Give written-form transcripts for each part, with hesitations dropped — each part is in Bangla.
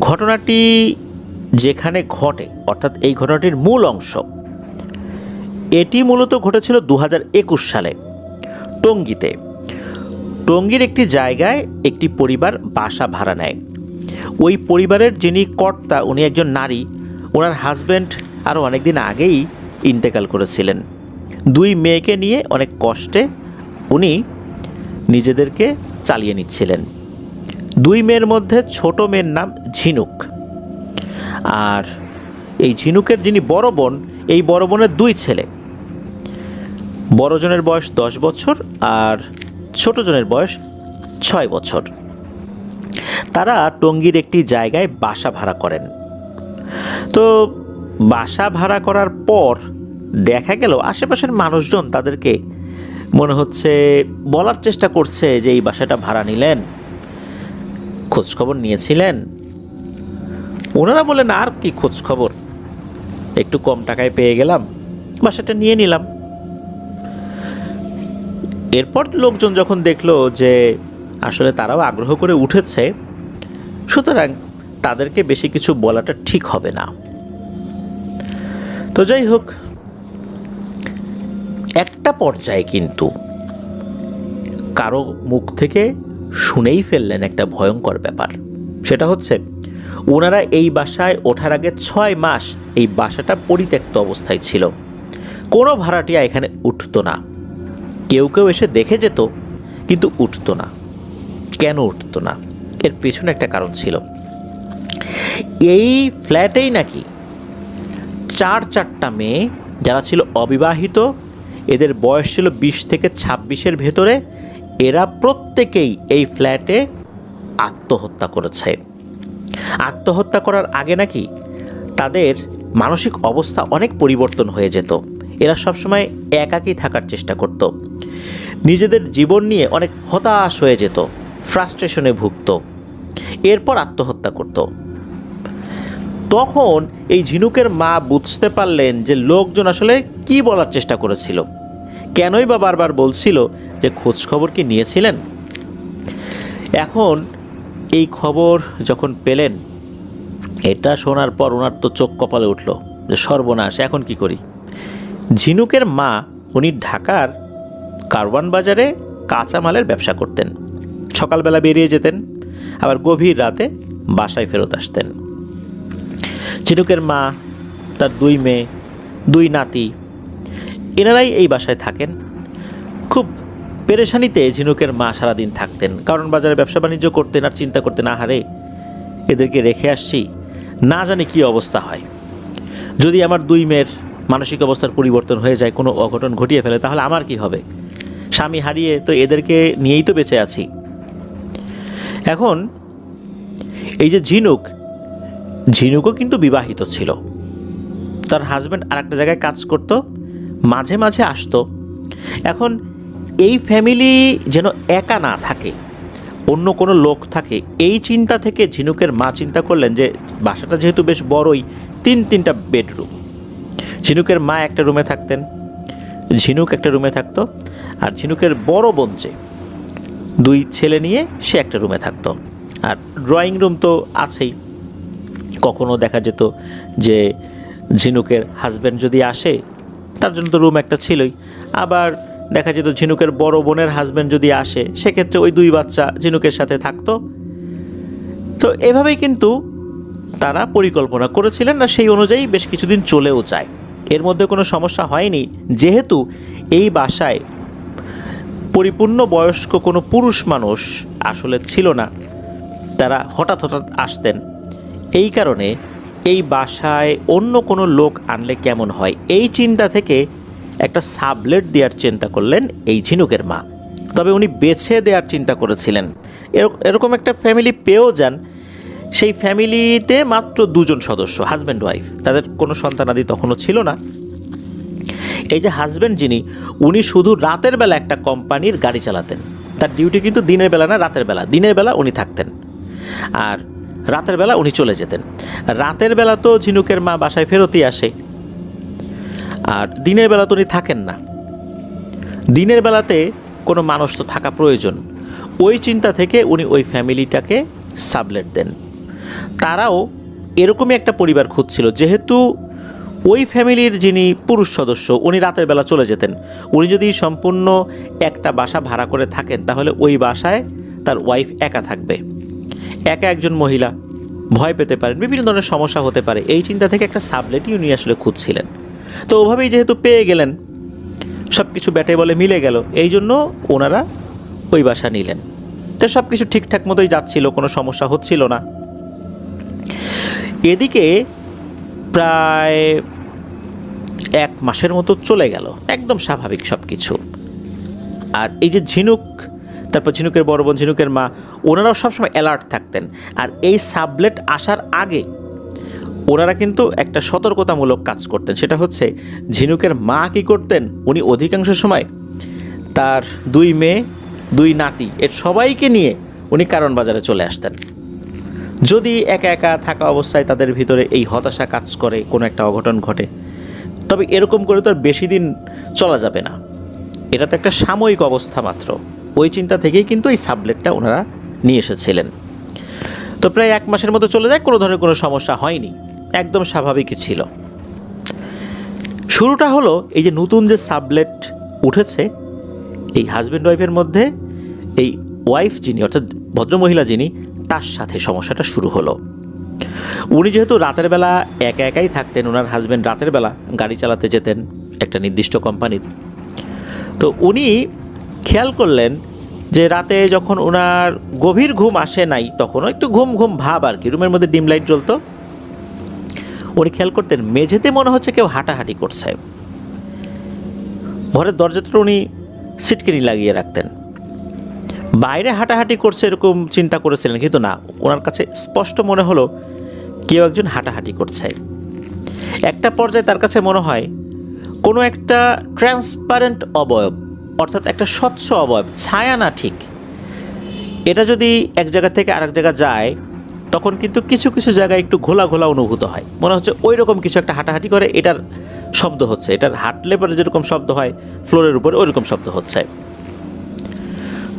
ঘটনাটি যেখানে ঘটে, অর্থাৎ এই ঘটনাটির মূল অংশ, এটি মূলত ঘটেছিল 2021 সালে টঙ্গীতে। টঙ্গীর একটি জায়গায় একটি পরিবার বাসা ভাড়া নেয়। ওই পরিবারের যিনি কর্তা, উনি একজন নারী। ওনার হাজব্যান্ড আরও অনেক দিন আগেই ইন্তেকাল করেছিলেন। 2 মেয়েকে নিয়ে অনেক কষ্টে উনি নিজেদেরকে চালিয়ে নিচ্ছিলেন। 2 মেয়ের মধ্যে ছোট মেয়ের নাম ঝিনুক। আর এই ঝিনুকের যিনি বড় বোন, এই বড় বোনের 2 ছেলে। বড় জনের বয়স 10 বছর আর ছোট জনের বয়স 6 বছর। তারা টঙ্গীর একটি জায়গায় বাসা ভাড়া করেন। তো বাসা ভাড়া করার পর দেখা গেল আশেপাশের মানুষজন তাদেরকে মনে হচ্ছে বলার চেষ্টা করছে যে এই বাসাটা ভাড়া নিলেন, খোঁজখবর নিয়েছিলেন? ওনারা বলেন, আর কি খোঁজখবর, একটু কম টাকায় পেয়ে গেলাম, বাসাটা নিয়ে নিলাম। এরপর লোকজন যখন দেখলো যে আসলে তারাও আগ্রহ করে উঠেছে, সুতরাং তাদেরকে বেশি কিছু বলাটা ঠিক হবে না। তো যাই হোক, একটা পর্যায়ে কিন্তু কারো মুখ থেকে শুনেই ফেললেন একটা ভয়ঙ্কর ব্যাপার। সেটা হচ্ছে, ওনারা এই বাসায় ওঠার আগে 6 মাস এই বাসাটা পরিত্যক্ত অবস্থায় ছিল। কোনো ভাড়াটিয়া এখানে উঠতো না। কেউ কেউ এসে দেখে যেত, কিন্তু উঠতো না। কেন উঠতো না? এর পেছনে একটা কারণ ছিল। এই ফ্ল্যাটেই নাকি 4টা মেয়ে যারা ছিল অবিবাহিত, এদের বয়স ছিল 20 থেকে 26-এর ভেতরে, এরা প্রত্যেকেই এই ফ্ল্যাটে আত্মহত্যা করেছে। আত্মহত্যা করার আগে নাকি তাদের মানসিক অবস্থা অনেক পরিবর্তন হয়ে যেত। এরা সবসময় একাকী থাকার চেষ্টা করত, নিজেদের জীবন নিয়ে অনেক হতাশ হয়ে যেত, ফ্রাস্ট্রেশনে ভুগত, এরপর আত্মহত্যা করত। তখন এই ঝিনুকের মা বুঝতে পারলেন যে লোকজন আসলে কি বলার চেষ্টা করেছিল, কেনই বা বারবার বলছিল যে খোঁজখবর কি নিয়েছিলেন। এখন এই খবর যখন পেলেন, এটা শোনার পর ওনার তো চোখ কপালে উঠল যে সর্বনাশ, এখন কি করি। ঝিনুকের মা, উনি ঢাকার কারওয়ান বাজারে কাঁচামালের ব্যবসা করতেন। সকালবেলা বেরিয়ে যেতেন, আবার গভীর রাতে বাসায় ফেরত আসতেন। ঝিনুকের মা, তার 2 মেয়ে, 2 নাতি, এনারাই এই বাসায় থাকেন। খুব পেরেশানিতে ঝিনুকের মা সারাদিন থাকতেন, কারণ বাজারে ব্যবসা বাণিজ্য করতেন আর চিন্তা করতেন, আহারে এদেরকে রেখে আসছি, না জানি কী অবস্থা হয়। যদি আমার 2 মেয়ের মানসিক অবস্থার পরিবর্তন হয়ে যায়, কোনো অঘটন ঘটিয়ে ফেলে, তাহলে আমার কি হবে? স্বামী হারিয়ে তো এদেরকে নিয়েই তো বেঁচে আছি। এখন এই যে ঝিনুকও কিন্তু বিবাহিত ছিল। তার হাজব্যান্ড আর একটা জায়গায় কাজ করত, মাঝে মাঝে আসতো। এখন এই ফ্যামিলি যেন একা না থাকে, অন্য কোনো লোক থাকে, এই চিন্তা থেকে ঝিনুকের মা চিন্তা করলেন যে বাসাটা যেহেতু বেশ বড়ই, 3টা বেডরুম। ঝিনুকের মা একটা রুমে থাকতেন, ঝিনুক একটা রুমে থাকতো, আর ঝিনুকের বড় বোন যে 2 ছেলে নিয়ে সে একটা রুমে থাকতো। আর ড্রয়িং রুম তো আছেই। কখনো দেখা যেত যে ঝিনুকের হাজব্যান্ড যদি আসে, তার জন্য তো রুম একটা ছিলই। আবার দেখা যেত ঝিনুকের বড় বোনের হাজব্যান্ড যদি আসে, সেক্ষেত্রে ওই 2 বাচ্চা ঝিনুকের সাথে থাকতো। তো এভাবেই কিন্তু তারা পরিকল্পনা করেছিলেন, আর সেই অনুযায়ী বেশ কিছুদিন চলেও যায়। এর মধ্যে কোনো সমস্যা হয়নি, যেহেতু এই বাসায় পরিপূর্ণ বয়স্ক কোনো পুরুষ মানুষ আসলে ছিল না, তারা হঠাৎ হঠাৎ আসতেন। এই কারণে এই বাসায় অন্য কোনো লোক আনলে কেমন হয়, এই চিন্তা থেকে একটা সাবলেট দেওয়ার চিন্তা করলেন এই ঝিনুকের মা। তবে উনি বেছে দেওয়ার চিন্তা করেছিলেন। এরকম একটা ফ্যামিলি পেয়েও যান। সেই ফ্যামিলিতে মাত্র 2 জন সদস্য, হাজব্যান্ড ওয়াইফ, তাদের কোনো সন্তানাদি তখনও ছিল না। এই যে হাজব্যান্ড যিনি, উনি শুধু রাতের বেলা একটা কোম্পানির গাড়ি চালাতেন। তার ডিউটি কিন্তু দিনের বেলা না, রাতের বেলা। দিনের বেলা উনি থাকতেন, আর রাতের বেলা উনি চলে যেতেন। রাতের বেলা তো ঝিনুকের মা বাসায় ফেরতই আসে, আর দিনের বেলা তো উনি থাকেন না। দিনের বেলাতে কোনো মানুষ তো থাকা প্রয়োজন। ওই চিন্তা থেকে উনি ওই ফ্যামিলিটাকে সাবলেট দেন। তারাও এরকমই একটা পরিবার খুঁজছিল, যেহেতু ওই ফ্যামিলির যিনি পুরুষ সদস্য উনি রাতের বেলা চলে যেতেন। উনি যদি সম্পূর্ণ একটা বাসা ভাড়া করে থাকেন তাহলে ওই বাসায় তার ওয়াইফ একা থাকবে, একা একজন মহিলা, ভয় পেতে পারেন, বিভিন্ন ধরনের সমস্যা হতে পারে। এই চিন্তা থেকে একটা সাবলেটই উনি আসলে খুঁজছিলেন। তো ওভাবেই যেহেতু পেয়ে গেলেন, সব কিছু ব্যাটে বলে মিলে গেল, এই জন্য ওনারা ওই বাসা নিলেন। তো সব কিছু ঠিকঠাক মতোই যাচ্ছিল, কোনো সমস্যা হচ্ছিল না। এদিকে প্রায় 1 মাসের মতো চলে গেল, একদম স্বাভাবিক সব কিছু। আর এই যে ঝিনুক, তারপর ঝিনুকের বড় বোন, ঝিনুকের মা, ওনারাও সবসময় অ্যালার্ট থাকতেন। আর এই সাবলেট আসার আগে ওনারা কিন্তু একটা সতর্কতামূলক কাজ করতেন। সেটা হচ্ছে, ঝিনুকের মা কী করতেন, উনি অধিকাংশ সময় তার 2 মেয়ে 2 নাতি এর সবাইকে নিয়ে উনি কারণ বাজারে চলে আসতেন। যদি একা একা থাকা অবস্থায় তাদের ভিতরে এই হতাশা কাজ করে, কোনো একটা অঘটন ঘটে, তবে এরকম করে তো আর বেশি দিন চলা যাবে না, এটা তো একটা সাময়িক অবস্থা মাত্র। ওই চিন্তা থেকেই কিন্তু এই সাবলেটটা ওনারা নিয়ে এসেছিলেন। তো প্রায় 1 মাসের মতো চলে যায়, কোনো ধরনের কোনো সমস্যা হয়নি, একদম স্বাভাবিকই ছিল। শুরুটা হলো এই যে নতুন যে সাবলেট উঠেছে, এই হাজব্যান্ড ওয়াইফের মধ্যে এই ওয়াইফ যিনি, অর্থাৎ ভদ্রমহিলা যিনি, তার সাথে সমস্যাটা শুরু হলো। উনি যেহেতু রাতের বেলা একা একাই থাকতেন, ওনার হাজব্যান্ড রাতের বেলা গাড়ি চালাতে যেতেন একটা নির্দিষ্ট কোম্পানির। তো উনি খেয়াল করলেন যে রাতে যখন ওনার গভীর ঘুম আসে নাই, তখনও একটু ঘুম ঘুম ভাব আর কি, রুমের মধ্যে ডিম লাইট জ্বলতো, উনি খেয়াল করতেন মেঝেতে মনে হচ্ছে কেউ হাঁটাহাঁটি করছে। ঘরের দরজাটা উনি সিটকিনি লাগিয়ে রাখতেন। বাইরে হাঁটাহাঁটি করছে এরকম চিন্তা করেছিলেন, কিন্তু না, ওনার কাছে স্পষ্ট মনে হলো কেউ একজন হাঁটাহাঁটি করছে। একটা পর্যায়ে তার কাছে মনে হয় কোনো একটা ট্রান্সপারেন্ট অবয়ব, অর্থাৎ একটা স্বচ্ছ অবয়ব, ছায়া না ঠিক, এটা যদি এক জায়গা থেকে আরেক জায়গা যায় তখন কিন্তু কিছু কিছু জায়গায় একটু ঘোলা ঘোলা অনুভূত হয়, মনে হচ্ছে ওই রকম কিছু একটা হাঁটাহাঁটি করে, এটার শব্দ হচ্ছে, এটার হাঁটলে পরে যেরকম শব্দ হয় ফ্লোরের উপরে ওই রকম শব্দ হচ্ছে।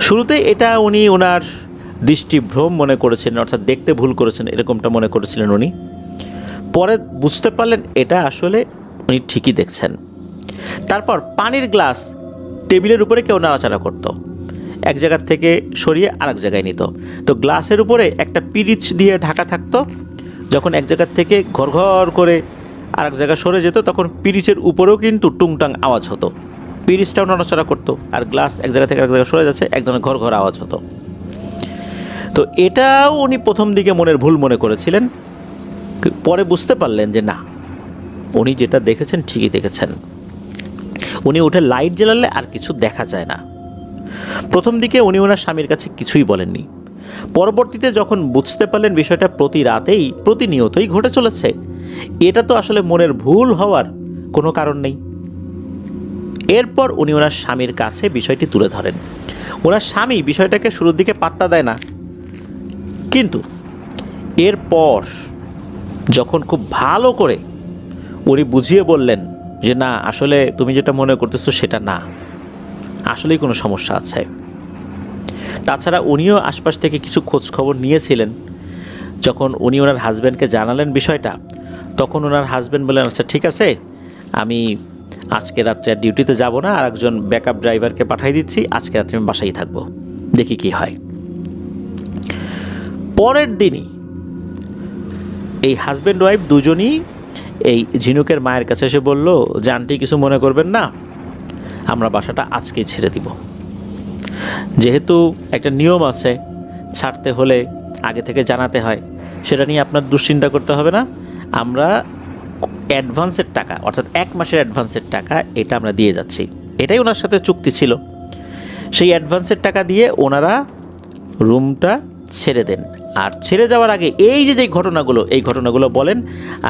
শুরুতে এটা উনি ওনার দৃষ্টিভ্রম মনে করেছিলেন, অর্থাৎ দেখতে ভুল করেছেন এরকমটা মনে করেছিলেন উনি। পরে বুঝতে পারলেন এটা আসলে উনি ঠিকই দেখছেন। তারপর পানির গ্লাস টেবিলের উপরে কেউ নাড়াচাড়া করত, এক জায়গার থেকে সরিয়ে আরেক জায়গায় নিত। তো গ্লাসের উপরে একটা পিরিচ দিয়ে ঢাকা থাকতো, যখন এক জায়গার থেকে ঘর ঘর করে আরেক জায়গায় সরে যেত তখন পিরিচের উপরেও কিন্তু টুংটাং আওয়াজ হতো, পিরিচটাও নড়াচড়া করতো, আর গ্লাস এক জায়গা থেকে আরেক জায়গায় সরে যাচ্ছে, এক ধরনের ঘর ঘর আওয়াজ হতো। তো এটাও উনি প্রথম দিকে মনের ভুল মনে করেছিলেন, পরে বুঝতে পারলেন যে না, উনি যেটা দেখেছেন ঠিকই দেখেছেন। উনি উঠে লাইট জ্বালালে আর কিছু দেখা যায় না। প্রথম দিকে উনি ওনার স্বামীর কাছে কিছুই বলেননি। পরবর্তীতে যখন বুঝতে পারলেন বিষয়টা প্রতি রাতেই প্রতিনিয়তই ঘটে চলেছে, এটা তো আসলে মনের ভুল হওয়ার কোনো কারণ নেই। এরপর উনি ওনার স্বামীর কাছে বিষয়টি তুলে ধরেন। ওনার স্বামী বিষয়টাকে শুরুর দিকে পাত্তা দেয় না, কিন্তু এরপর যখন খুব ভালো করে উনি বুঝিয়ে বললেন যে না, আসলে তুমি যেটা মনে করতেছো সেটা না, আসলেই কোনো সমস্যা আছে। তাছাড়া উনিও আশপাশ থেকে কিছু খোঁজ খবর নিয়েছিলেন। যখন উনি ওনার হাজব্যান্ডকে জানালেন বিষয়টা, তখন ওনার হাজব্যান্ড বললেন আচ্ছা ঠিক আছে, আমি আজকে রাত্রে আর ডিউটিতে যাব না, আর একজন ব্যাকআপ ড্রাইভারকে পাঠিয়ে দিচ্ছি, আজকে রাত্রে আমি বাসায় থাকবো, দেখি কি হয়। পরের দিনই এই হাজব্যান্ড ওয়াইফ দুজনই এই ঝিনুকের মায়ের কাছে এসে বলল যে আন্টি কিছু মনে করবেন না, আমরা বাসাটা আজকেই ছেড়ে দিব। যেহেতু একটা নিয়ম আছে, ছাড়তে হলে আগে থেকে জানাতে হয়, সেটা নিয়ে আপনার দুশ্চিন্তা করতে হবে না। আমরা অ্যাডভান্সের টাকা, অর্থাৎ 1 মাসের অ্যাডভান্সের টাকা, এটা আমরা দিয়ে যাচ্ছি। এটাই ওনার সাথে চুক্তি ছিল। সেই অ্যাডভান্সের টাকা দিয়ে ওনারা রুমটা ছেড়ে দেন। আর ছেড়ে যাওয়ার আগে এই যে ঘটনাগুলো, এই ঘটনাগুলো বলেন।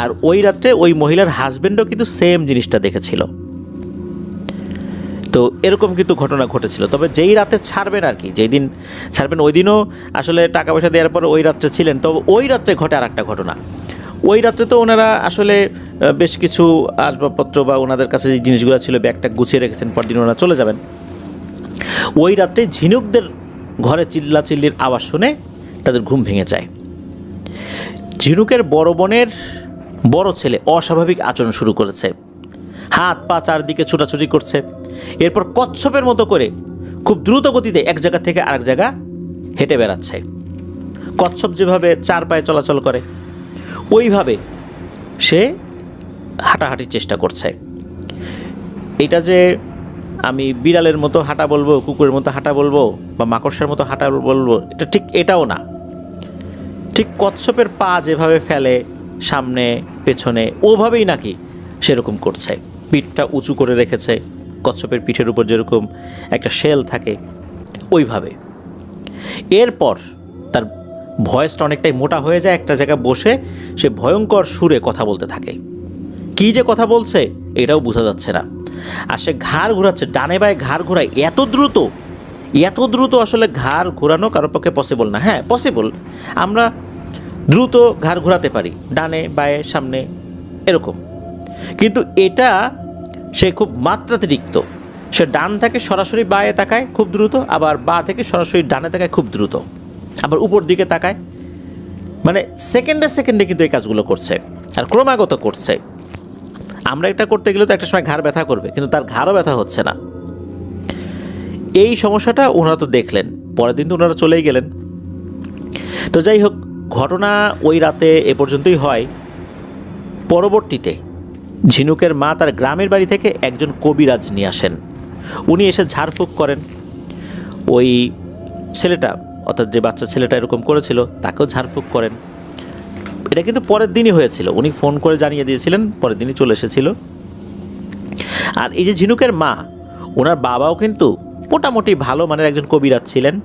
আর ওই রাত্রে ওই মহিলার হাজব্যান্ডও কিন্তু সেম জিনিসটা দেখেছিল। তো এরকম কিন্তু ঘটনা ঘটেছিল। তবে যেই রাতে ছাড়বেন আর কি, যেই দিন ছাড়বেন ওই দিনও আসলে টাকা পয়সা দেওয়ার পর ওই রাত্রে ছিলেন। তো ওই রাত্রে ঘটে আর একটা ঘটনা। ওই রাত্রে তো ওনারা আসলে বেশ কিছু আসবাবপত্র বা ওনাদের কাছে যে জিনিসগুলো ছিল ব্যাগটা গুছিয়ে রেখেছেন, পরদিন ওনারা চলে যাবেন। ওই রাত্রে ঝিনুকদের ঘরে চিল্লাচিল্লির আওয়াজ শুনে তাদের ঘুম ভেঙে যায়। ঝিনুকের বড় বোনের বড় ছেলে অস্বাভাবিক আচরণ শুরু করেছে, হাত পা চারদিকে ছোটাছুটি করছে। এরপর কচ্ছপের মতো করে খুব দ্রুত গতিতে এক জায়গা থেকে আরেক জায়গা হেঁটে বেড়াচ্ছে। কচ্ছপ যেভাবে চার পায়ে চলাচল করে ওইভাবে সে হাঁটাহাঁটির চেষ্টা করছে। এটা যে আমি বিড়ালের মতো হাঁটা বলবো, কুকুরের মতো হাঁটা বলবো, বা মাকড়সার মতো হাঁটা বলবো, এটা ঠিক এটাও না। ঠিক কচ্ছপের পা যেভাবে ফেলে সামনে পেছনে, ওভাবেই নাকি সেরকম করছে। পিঠটা উঁচু করে রেখেছে, কচ্ছপের পিঠের উপর যেরকম একটা শেল থাকে ওইভাবে। এরপর তার ভয়েসটা অনেকটাই মোটা হয়ে যায়, একটা জায়গায় বসে সে ভয়ঙ্কর সুরে কথা বলতে থাকে। কী যে কথা বলছে এটাও বোঝা যাচ্ছে না। আর সে ঘাড় ঘোরাচ্ছে, ডানে বায়ে ঘাড় ঘোরায় এত দ্রুত আসলে ঘাড় ঘোরানো কারোর পক্ষে পসিবল না। হ্যাঁ পসিবল, আমরা দ্রুত ঘাড় ঘোরাতে পারি, ডানে বায়ে সামনে এরকম, কিন্তু এটা সে খুব মাত্রাতিরিক্ত। সে ডান থেকে সরাসরি বায়ে তাকায় খুব দ্রুত, আবার বা থেকে সরাসরি ডানে তাকায় খুব দ্রুত, আবার উপর দিকে তাকায়। মানে সেকেন্ডে কিন্তু এই কাজগুলো করছে আর ক্রমাগত করছে। আমরা এটা করতে গেলে তো একটা সময় ঘাড় ব্যথা করবে, কিন্তু তার ঘাড়ও ব্যথা হচ্ছে না। এই সমস্যাটা ওনারা তো দেখলেন, পরের দিন তো ওনারা চলেই গেলেন। তো যাই হোক, ঘটনা ওই রাতে এ পর্যন্তই হয়। পরবর্তীতে ঝিনুকের মা তার গ্রামের বাড়ি থেকে একজন কবিরাজ নিয়ে আসেন। উনি এসে ঝাড়ফুঁক করেন। ওই ছেলেটা, অর্থাৎ যে বাচ্চা ছেলেটা এরকম করেছিল, তাকেও ঝাড়ফুঁক করেন। এটা কিন্তু পরের দিনই হয়েছিল, উনি ফোন করে জানিয়ে দিয়েছিলেন, পরের দিনই চলে এসেছিল। আর এই যে ঝিনুকের মা, ওনার বাবাও কিন্তু মোটামুটি ভালো মানের একজন কবিরাজ ছিলেন।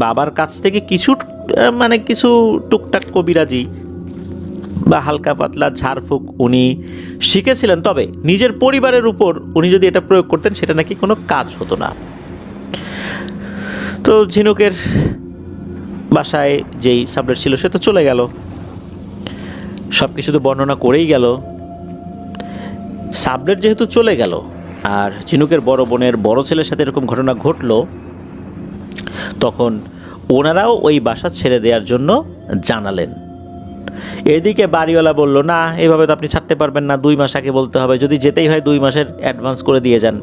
বাবার কাছ থেকে কিছু টুকটাক কবিরাজি বা হালকা পাতলা ঝাড়ফুঁক উনি শিখেছিলেন, তবে নিজের পরিবারের উপর উনি যদি এটা প্রয়োগ করতেন সেটা নাকি কোনো কাজ হতো না। তো ঝিনুকের বাসায় যেই সাবলেট ছিল সে তো চলে গেল, সব কিছু তো বর্ণনা করেই গেল। সাবলেট যেহেতু চলে গেল আর ঝিনুকের বড় বোনের বড় ছেলের সাথে এরকম ঘটনা ঘটলো, তখন ওনারাও ওই বাসা ছেড়ে দেওয়ার জন্য জানালেন। এদিকে বাড়িওয়ালা বলল, না এভাবে তো আপনি ছাড়তে পারবেন না, 2 মাস আগে বলতে হবে, যদি যেতেই হয় 2 মাসের অ্যাডভান্স করে দিয়ে যান।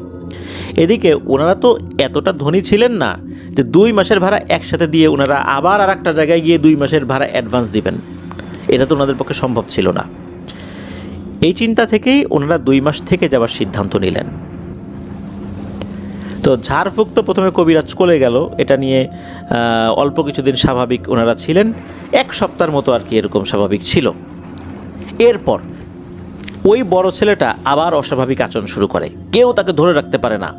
এদিকে ওনারা তো এতটা ধনী ছিলেন না যে 2 মাসের ভাড়া একসাথে দিয়ে ওনারা আবার আর একটা জায়গায় গিয়ে 2 মাসের ভাড়া অ্যাডভান্স দিবেন, এটা তো ওনাদের পক্ষে সম্ভব ছিল না। এই চিন্তা থেকেই ওনারা 2 মাস থেকে যাওয়ার সিদ্ধান্ত নিলেন। তো ঝাড়ফুঁক তো প্রথমে কবিরাজ চলে গেল, এটা নিয়ে অল্প কিছুদিন স্বাভাবিক ওনারা ছিলেন, 1 সপ্তাহের মতো আর কি এরকম স্বাভাবিক ছিল। এরপর ওই বড় ছেলেটা আবার অস্বাভাবিক আচরণ শুরু করে। কেউ তাকে ধরে রাখতে পারে না,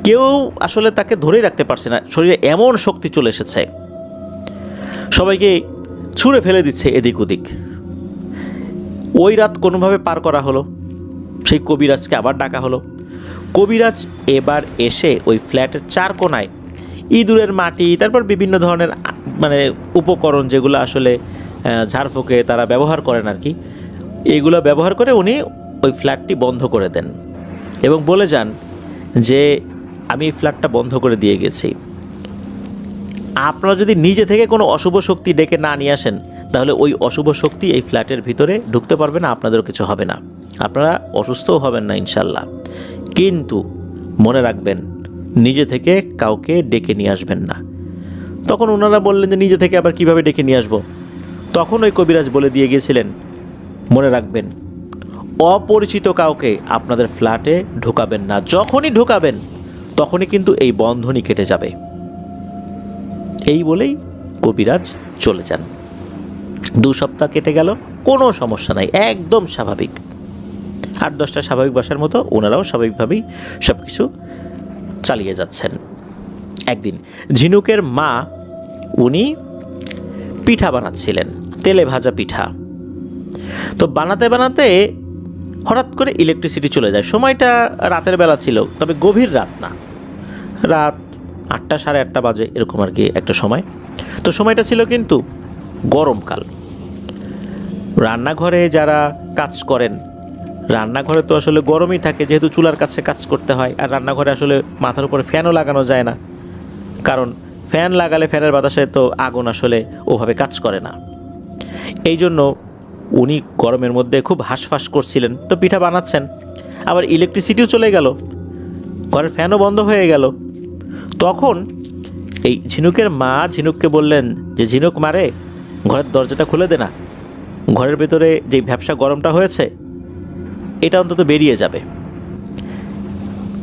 কেউ আসলে তাকে ধরেই রাখতে পারছে না, শরীরে এমন শক্তি চলে এসেছে, সবাইকে ছুঁড়ে ফেলে দিচ্ছে এদিক ওদিক। ওই রাত কোনোভাবে পার করা হলো, সেই কবিরাজকে আবার ডাকা হলো। কবিরাজ এবার এসে ওই ফ্ল্যাটের 4 কোণায় ইঁদুরের মাটি, তারপর বিভিন্ন ধরনের উপকরণ যেগুলো আসলে ঝাড়ফুঁকে তারা ব্যবহার করেন আর কি, এইগুলো ব্যবহার করে উনি ওই ফ্ল্যাটটি বন্ধ করে দেন এবং বলে যান যে আমি এই ফ্ল্যাটটা বন্ধ করে দিয়ে গেছি, আপনারা যদি নিজে থেকে কোনো অশুভ শক্তি ডেকে না নিয়ে আসেন তাহলে ওই অশুভ শক্তি এই ফ্ল্যাটের ভিতরে ঢুকতে পারবে না, আপনাদেরও কিছু হবে না, আপনারা অসুস্থও হবেন না ইনশাল্লাহ। কিন্তু মনে রাখবেন নিজে থেকে কাউকে ডেকে নিয়ে আসবেন না। তখন ওনারা বললেন যে নিজে থেকে আবার কিভাবে ডেকে নিয়ে আসবো? তখন ওই কবিরাজ বলে দিয়ে গিয়েছিলেন, মনে রাখবেন অপরিচিত কাউকে আপনাদের ফ্ল্যাটে ঢোকাবেন না, যখনই ঢোকাবেন তখনই কিন্তু এই বন্ধনই কেটে যাবে। এই বলেই কবিরাজ চলে যান। 2 সপ্তাহ কেটে গেল, কোনো সমস্যা নাই, একদম স্বাভাবিক। 8-10টা স্বাভাবিক বাসার মতো ওনারাও স্বাভাবিকভাবেই সব কিছু চালিয়ে যাচ্ছেন। একদিন ঝিনুকের মা উনি পিঠা বানাচ্ছিলেন, তেলে ভাজা পিঠা। তো বানাতে বানাতে হঠাৎ করে ইলেকট্রিসিটি চলে যায়। সময়টা রাতের বেলা ছিল, তবে গভীর রাত না, রাত 8টা 8:30 বাজে এরকম আর কি একটা সময়। তো সময়টা ছিল কিন্তু গরমকাল। রান্নাঘরে যারা কাজ করেন, রান্নাঘরে তো আসলে গরমই থাকে, যেহেতু চুলার কাছে কাজ করতে হয়। আর রান্নাঘরে আসলে মাথার উপরে ফ্যানও লাগানো যায় না, কারণ ফ্যান লাগালে ফ্যানের বাতাসে তো আগুন আসলে ওভাবে কাজ করে না। এই জন্য উনি গরমের মধ্যে খুব হাঁসফাঁস করছিলেন, তো পিঠা বানাচ্ছেন, আবার ইলেকট্রিসিটিও চলে গেল, ঘরের ফ্যানও বন্ধ হয়ে গেল। তখন এই ঝিনুকের মা ঝিনুককে বললেন যে, ঝিনুক মারে, ঘরের দরজাটা খুলে দে না, ঘরের ভেতরে যে ভ্যাপসা গরমটা হয়েছে এটা অন্তত বেরিয়ে যাবে।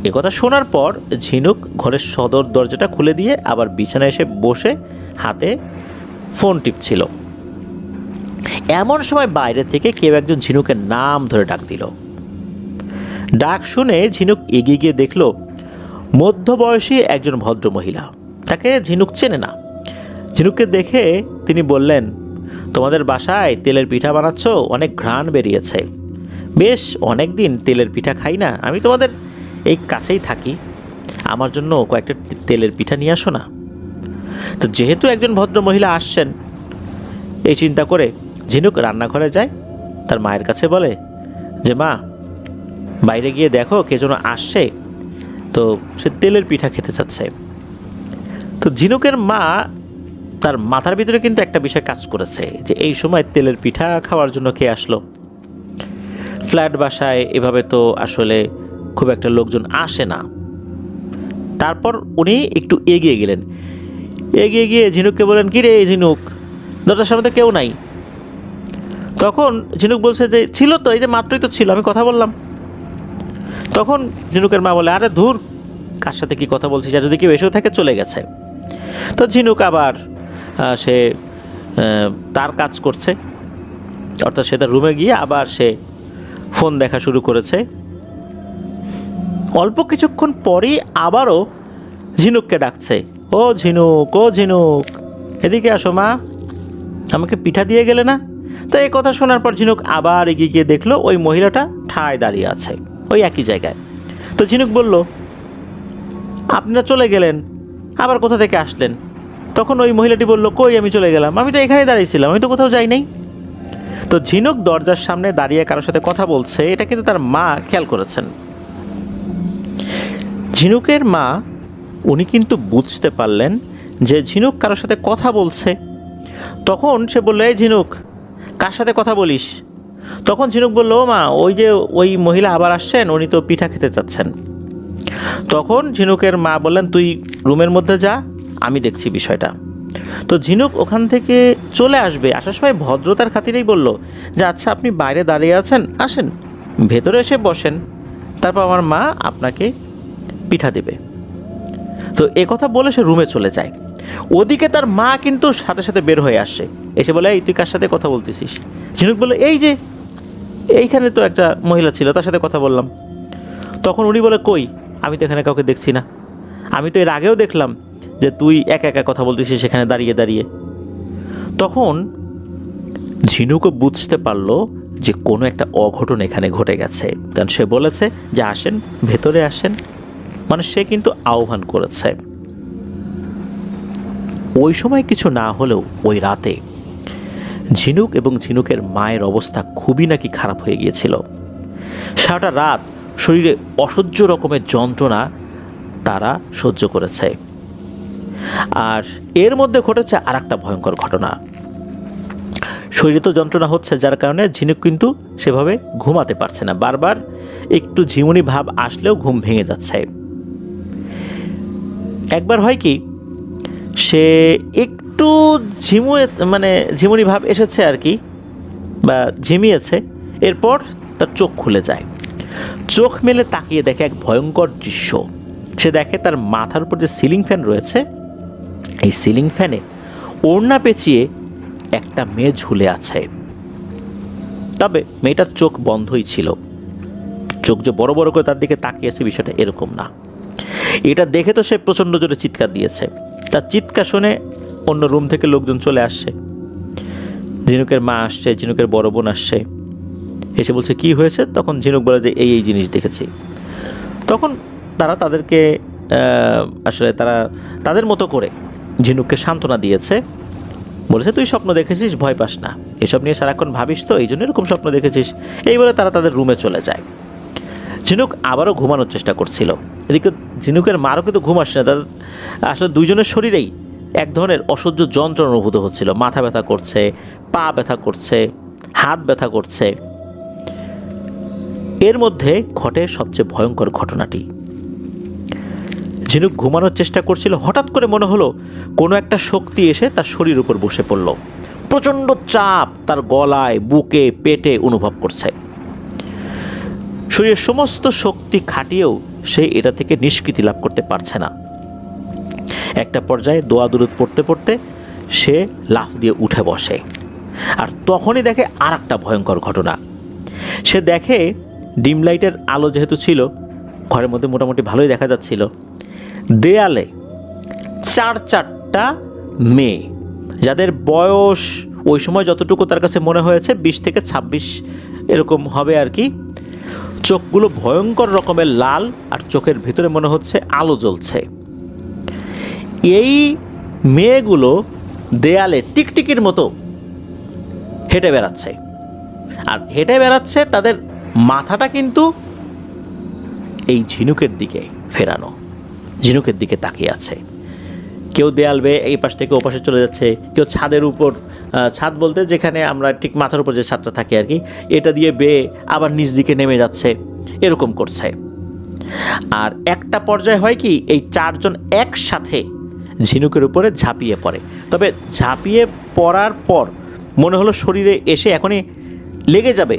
একথা শোনার পর ঝিনুক ঘরের সদর দরজাটা খুলে দিয়ে আবার বিছানায় এসে বসে হাতে ফোন টিপছিল। এমন সময় বাইরে থেকে কেউ একজন ঝিনুকের নাম ধরে ডাক দিল। ডাক শুনে ঝিনুক এগিয়ে গিয়ে দেখল মধ্যবয়সী একজন ভদ্র মহিলা। তাকে ঝিনুক চেনে না। ঝিনুককে দেখে তিনি বললেন, তোমাদের বাসায় তেলের পিঠা বানাচ্ছ, অনেক ঘ্রাণ বেরিয়েছে, বেশ অনেক দিন তেলের পিঠা খাই না, আমি তোমাদের এই কাছেই থাকি, আমার জন্য কয়েকটা তেলের পিঠা নিয়ে আসো না। তো যেহেতু একজন ভদ্র মহিলা আসছেন, এই চিন্তা করে ঝিনুক রান্নাঘরে যায়, তার মায়ের কাছে বলে যে, মা, বাইরে গিয়ে দেখো কে যেন আসছে, তো সে তেলের পিঠা খেতে চাচ্ছে। তো ঝিনুকের মা, তার মাথার ভিতরে কিন্তু একটা বিষয় কাজ করেছে যে এই সময় তেলের পিঠা খাওয়ার জন্য কে আসলো। ফ্ল্যাট বাসায় এভাবে তো আসলে খুব একটা লোকজন আসে না। তারপর উনি একটু এগিয়ে গেলেন, এগিয়ে গিয়ে ঝিনুককে বলেন, কি রে ঝিনুক, দরজার সামনে তো কেউ নাই। তখন ঝিনুক বলছে যে, ছিল তো, এই যে মাত্রই তো ছিল, আমি কথা বললাম। তখন ঝিনুকের মা বলে, আরে ধুর, কার সাথে কি কথা বলছিস, আর যদি কেউ এসেও থাকে চলে গেছে। তো ঝিনুক আবার সে তার কাজ করছে, অর্থাৎ সে তার রুমে গিয়ে আবার সে ফোন দেখা শুরু করেছে। অল্প কিছুক্ষণ পরেই আবারও ঝিনুককে ডাকছে, ও ঝিনুক, ও ঝিনুক, এদিকে আসো মা, আমাকে পিঠা দিয়ে গেলে না। তো এই কথা শোনার পর ঝিনুক আবার এগিয়ে গিয়ে দেখলো ওই মহিলাটা ঠায় দাঁড়িয়ে আছে ওই একই জায়গায়। তো ঝিনুক বলল, আপনারা চলে গেলেন, আবার কোথা থেকে আসলেন? তখন ওই মহিলাটি বলল, কই আমি চলে গেলাম, আমি তো এখানেই দাঁড়িয়েছিলাম, আমি তো কোথাও যাই নাই। তো ঝিনুক দরজার সামনে দাঁড়িয়ে কারোর সাথে কথা বলছে, এটা কিন্তু তার মা খেয়াল করেছেন। ঝিনুকের মা, উনি কিন্তু বুঝতে পারলেন যে ঝিনুক কারোর সাথে কথা বলছে। তখন সে বলল, এই ঝিনুক, কার সাথে কথা বলিস? তখন ঝিনুক বলল, ও মা, ওই যে ওই মহিলা আবার আসছেন, উনি তো পিঠা খেতে চাচ্ছেন। তখন ঝিনুকের মা বললেন, তুই রুমের মধ্যে যা, আমি দেখছি বিষয়টা। তো ঝিনুক ওখান থেকে চলে আসবে, আসার সময় ভদ্রতার খাতিরেই বলল যে, আচ্ছা আপনি বাইরে দাঁড়িয়ে আছেন, আসেন ভেতরে এসে বসেন, তারপর আমার মা আপনাকে পিঠা দেবে। তো কথা বলে সে রুমে চলে যায়। ওদিকে তার মা কিন্তু সাথে সাথে বের হয়ে আসে, এসে বলে, এই তুই কার সাথে কথা বলতেছিস? ঝিনুক বলে, এই যে এইখানে তো একটা মহিলা ছিল, তার সাথে কথা বললাম। তখন উনি বলে, কই, আমি তো এখানে কাউকে দেখছি না, আমি তো এর আগেও দেখলাম যে তুই একা একা কথা বলতেছিস সেখানে দাঁড়িয়ে দাঁড়িয়ে। তখন ঝিনুকও বুঝতে পারলো যে কোনো একটা অঘটন এখানে ঘটে গেছে, কারণ সে বলেছে যে আসেন ভেতরে আসেন, মানে সে কিন্তু আহ্বান করেছে। ওই সময় কিছু না হলেও ওই রাতে ঝিনুক এবং ঝিনুকের মায়ের অবস্থা খুবই নাকি খারাপ হয়ে গিয়েছিল। সারাটা রাত শরীরে অসহ্য রকমের যন্ত্রণা তারা সহ্য করেছে। আর এর মধ্যে ঘটেছে আর একটা ভয়ঙ্কর ঘটনা। শরীরে তো যন্ত্রণা হচ্ছে, যার কারণে ঝিনুক কিন্তু সেভাবে ঘুমাতে পারছে না, বারবার একটু ঝিমুনি ভাব আসলেও ঘুম ভেঙে যাচ্ছে। একবার হয় কি, সে একটু ঝিমুনি ভাব এসেছে আর কি, বা ঝিমিয়েছে, এরপর তার চোখ খুলে যায়। চোখ মেলে তাকিয়ে দেখে এক ভয়ঙ্কর দৃশ্য। সে দেখে তার মাথার উপর যে সিলিং ফ্যান রয়েছে, এই সিলিং ফ্যানে ওড়না পেঁচিয়ে একটা মেয়ে ঝুলে আছে। তবে মেয়েটার চোখ বন্ধই ছিল, চোখ যে বড় বড় করে তার দিকে তাকিয়েছে বিষয়টা এরকম না। এটা দেখে তো সে প্রচণ্ড জোরে চিৎকার দিয়েছে। তার চিৎকার শুনে অন্য রুম থেকে লোকজন চলে আসছে, ঝিনুকের মা আসছে, ঝিনুকের বড় বোন আসছে, এসে বলছে কি হয়েছে। তখন ঝিনুক বলে যে এই জিনিস দেখেছি। তখন তারা তাদেরকে আসলে তারা তাদের মতো করে ঝিনুককে সান্ত্বনা দিয়েছে, বলেছে তুই স্বপ্ন দেখেছিস, ভয় পাস না, এসব নিয়ে সারাক্ষণ ভাবিস তো, এই জন্য এরকম স্বপ্ন দেখেছিস, এই বলে তারা তাদের রুমে চলে যায়। ঝিনুক আবারও ঘুমানোর চেষ্টা করছিল, এদিকে ঝিনুকের মারও কিন্তু ঘুম আসছে না, তাদের আসলে দুইজনের শরীরেই এক ধরনের অসহ্য যন্ত্রণা অনুভূত হচ্ছিল। মাথা ব্যথা করছে, পা ব্যথা করছে, হাত ব্যথা করছে। এর মধ্যে ঘটে সবচেয়ে ভয়ঙ্কর ঘটনাটি। ঝিনুক ঘুমানোর চেষ্টা করছিল, হঠাৎ করে মনে হলো কোনো একটা শক্তি এসে তার শরীর উপর বসে পড়ল। প্রচণ্ড চাপ তার গলায়, বুকে, পেটে অনুভব করছে। শরীরের সমস্ত শক্তি খাটিয়েও সে এটা থেকে নিষ্কৃতি লাভ করতে পারছে না। একটা পর্যায়ে দোয়া দুরুদ পড়তে পড়তে সে লাফ দিয়ে উঠে বসে। আর তখনই দেখে আর একটা ভয়ঙ্কর ঘটনা। সে দেখে ডিম লাইটের আলো যেহেতু ছিল, ঘরের মধ্যে মোটামুটি ভালোই দেখা যাচ্ছিল, দেয়ালে চারটা মেয়ে, যাদের বয়স ওই সময় যতটুকু তার কাছে মনে হয়েছে 20 থেকে 26 এরকম হবে আর কি। চোখগুলো ভয়ঙ্কর রকমের লাল, আর চোখের ভিতরে মনে হচ্ছে আলো জ্বলছে। এই মেয়েগুলো দেয়ালে টিকটিকির মতো হেঁটে বেড়াচ্ছে, আর হেঁটে বেড়াচ্ছে তাদের মাথাটা কিন্তু এই ঝিনুকের দিকে ফেরানো, ঝিনুকের দিকে তাকিয়ে আছে। কেউ দেয়াল বেয়ে এই পাশ থেকে ও পাশে চলে যাচ্ছে, কেউ ছাদের উপর, ছাদ বলতে যেখানে আমরা ঠিক মাথার উপর যে ছাদটা থাকে আর কি, এটা দিয়ে বেয়ে আবার নিচ দিকে নেমে যাচ্ছে, এরকম করছে। আর একটা পর্যায়ে হয় কি, এই চারজন একসাথে ঝিনুকের উপরে ঝাঁপিয়ে পড়ে। তবে ঝাঁপিয়ে পড়ার পর মনে হলো শরীরে এসে এখনই লেগে যাবে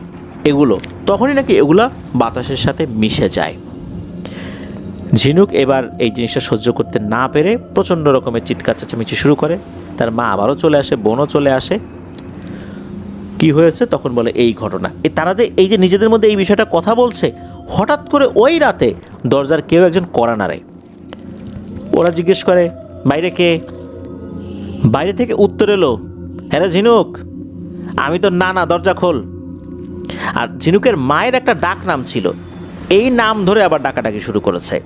এগুলো, তখনই নাকি এগুলো বাতাসের সাথে মিশে যায়। ঝিনুক এবার এই জিনিসটা সহ্য করতে না পেরে প্রচণ্ড রকমের চিৎকার চেঁচামেচি শুরু করে। তার মা আবারও চলে আসে, বোনও চলে আসে। কি হয়েছে তখন বলে এই ঘটনা। তারা যে এই যে নিজেদের মধ্যে এই বিষয়টা কথা বলছে, হঠাৎ করে ওই রাতে দরজার কেউ একজন কড়া নাড়ে। ওরা জিজ্ঞেস করে বাইরে কে? বাইরে থেকে উত্তর এলো, হ্যাঁ রে ঝিনুক, আমি তো না, দরজা খোল। আর ঝিনুকের মায়ের একটা ডাক নাম ছিল, এই নাম ধরে আবার ডাকাডাকি শুরু করেছে।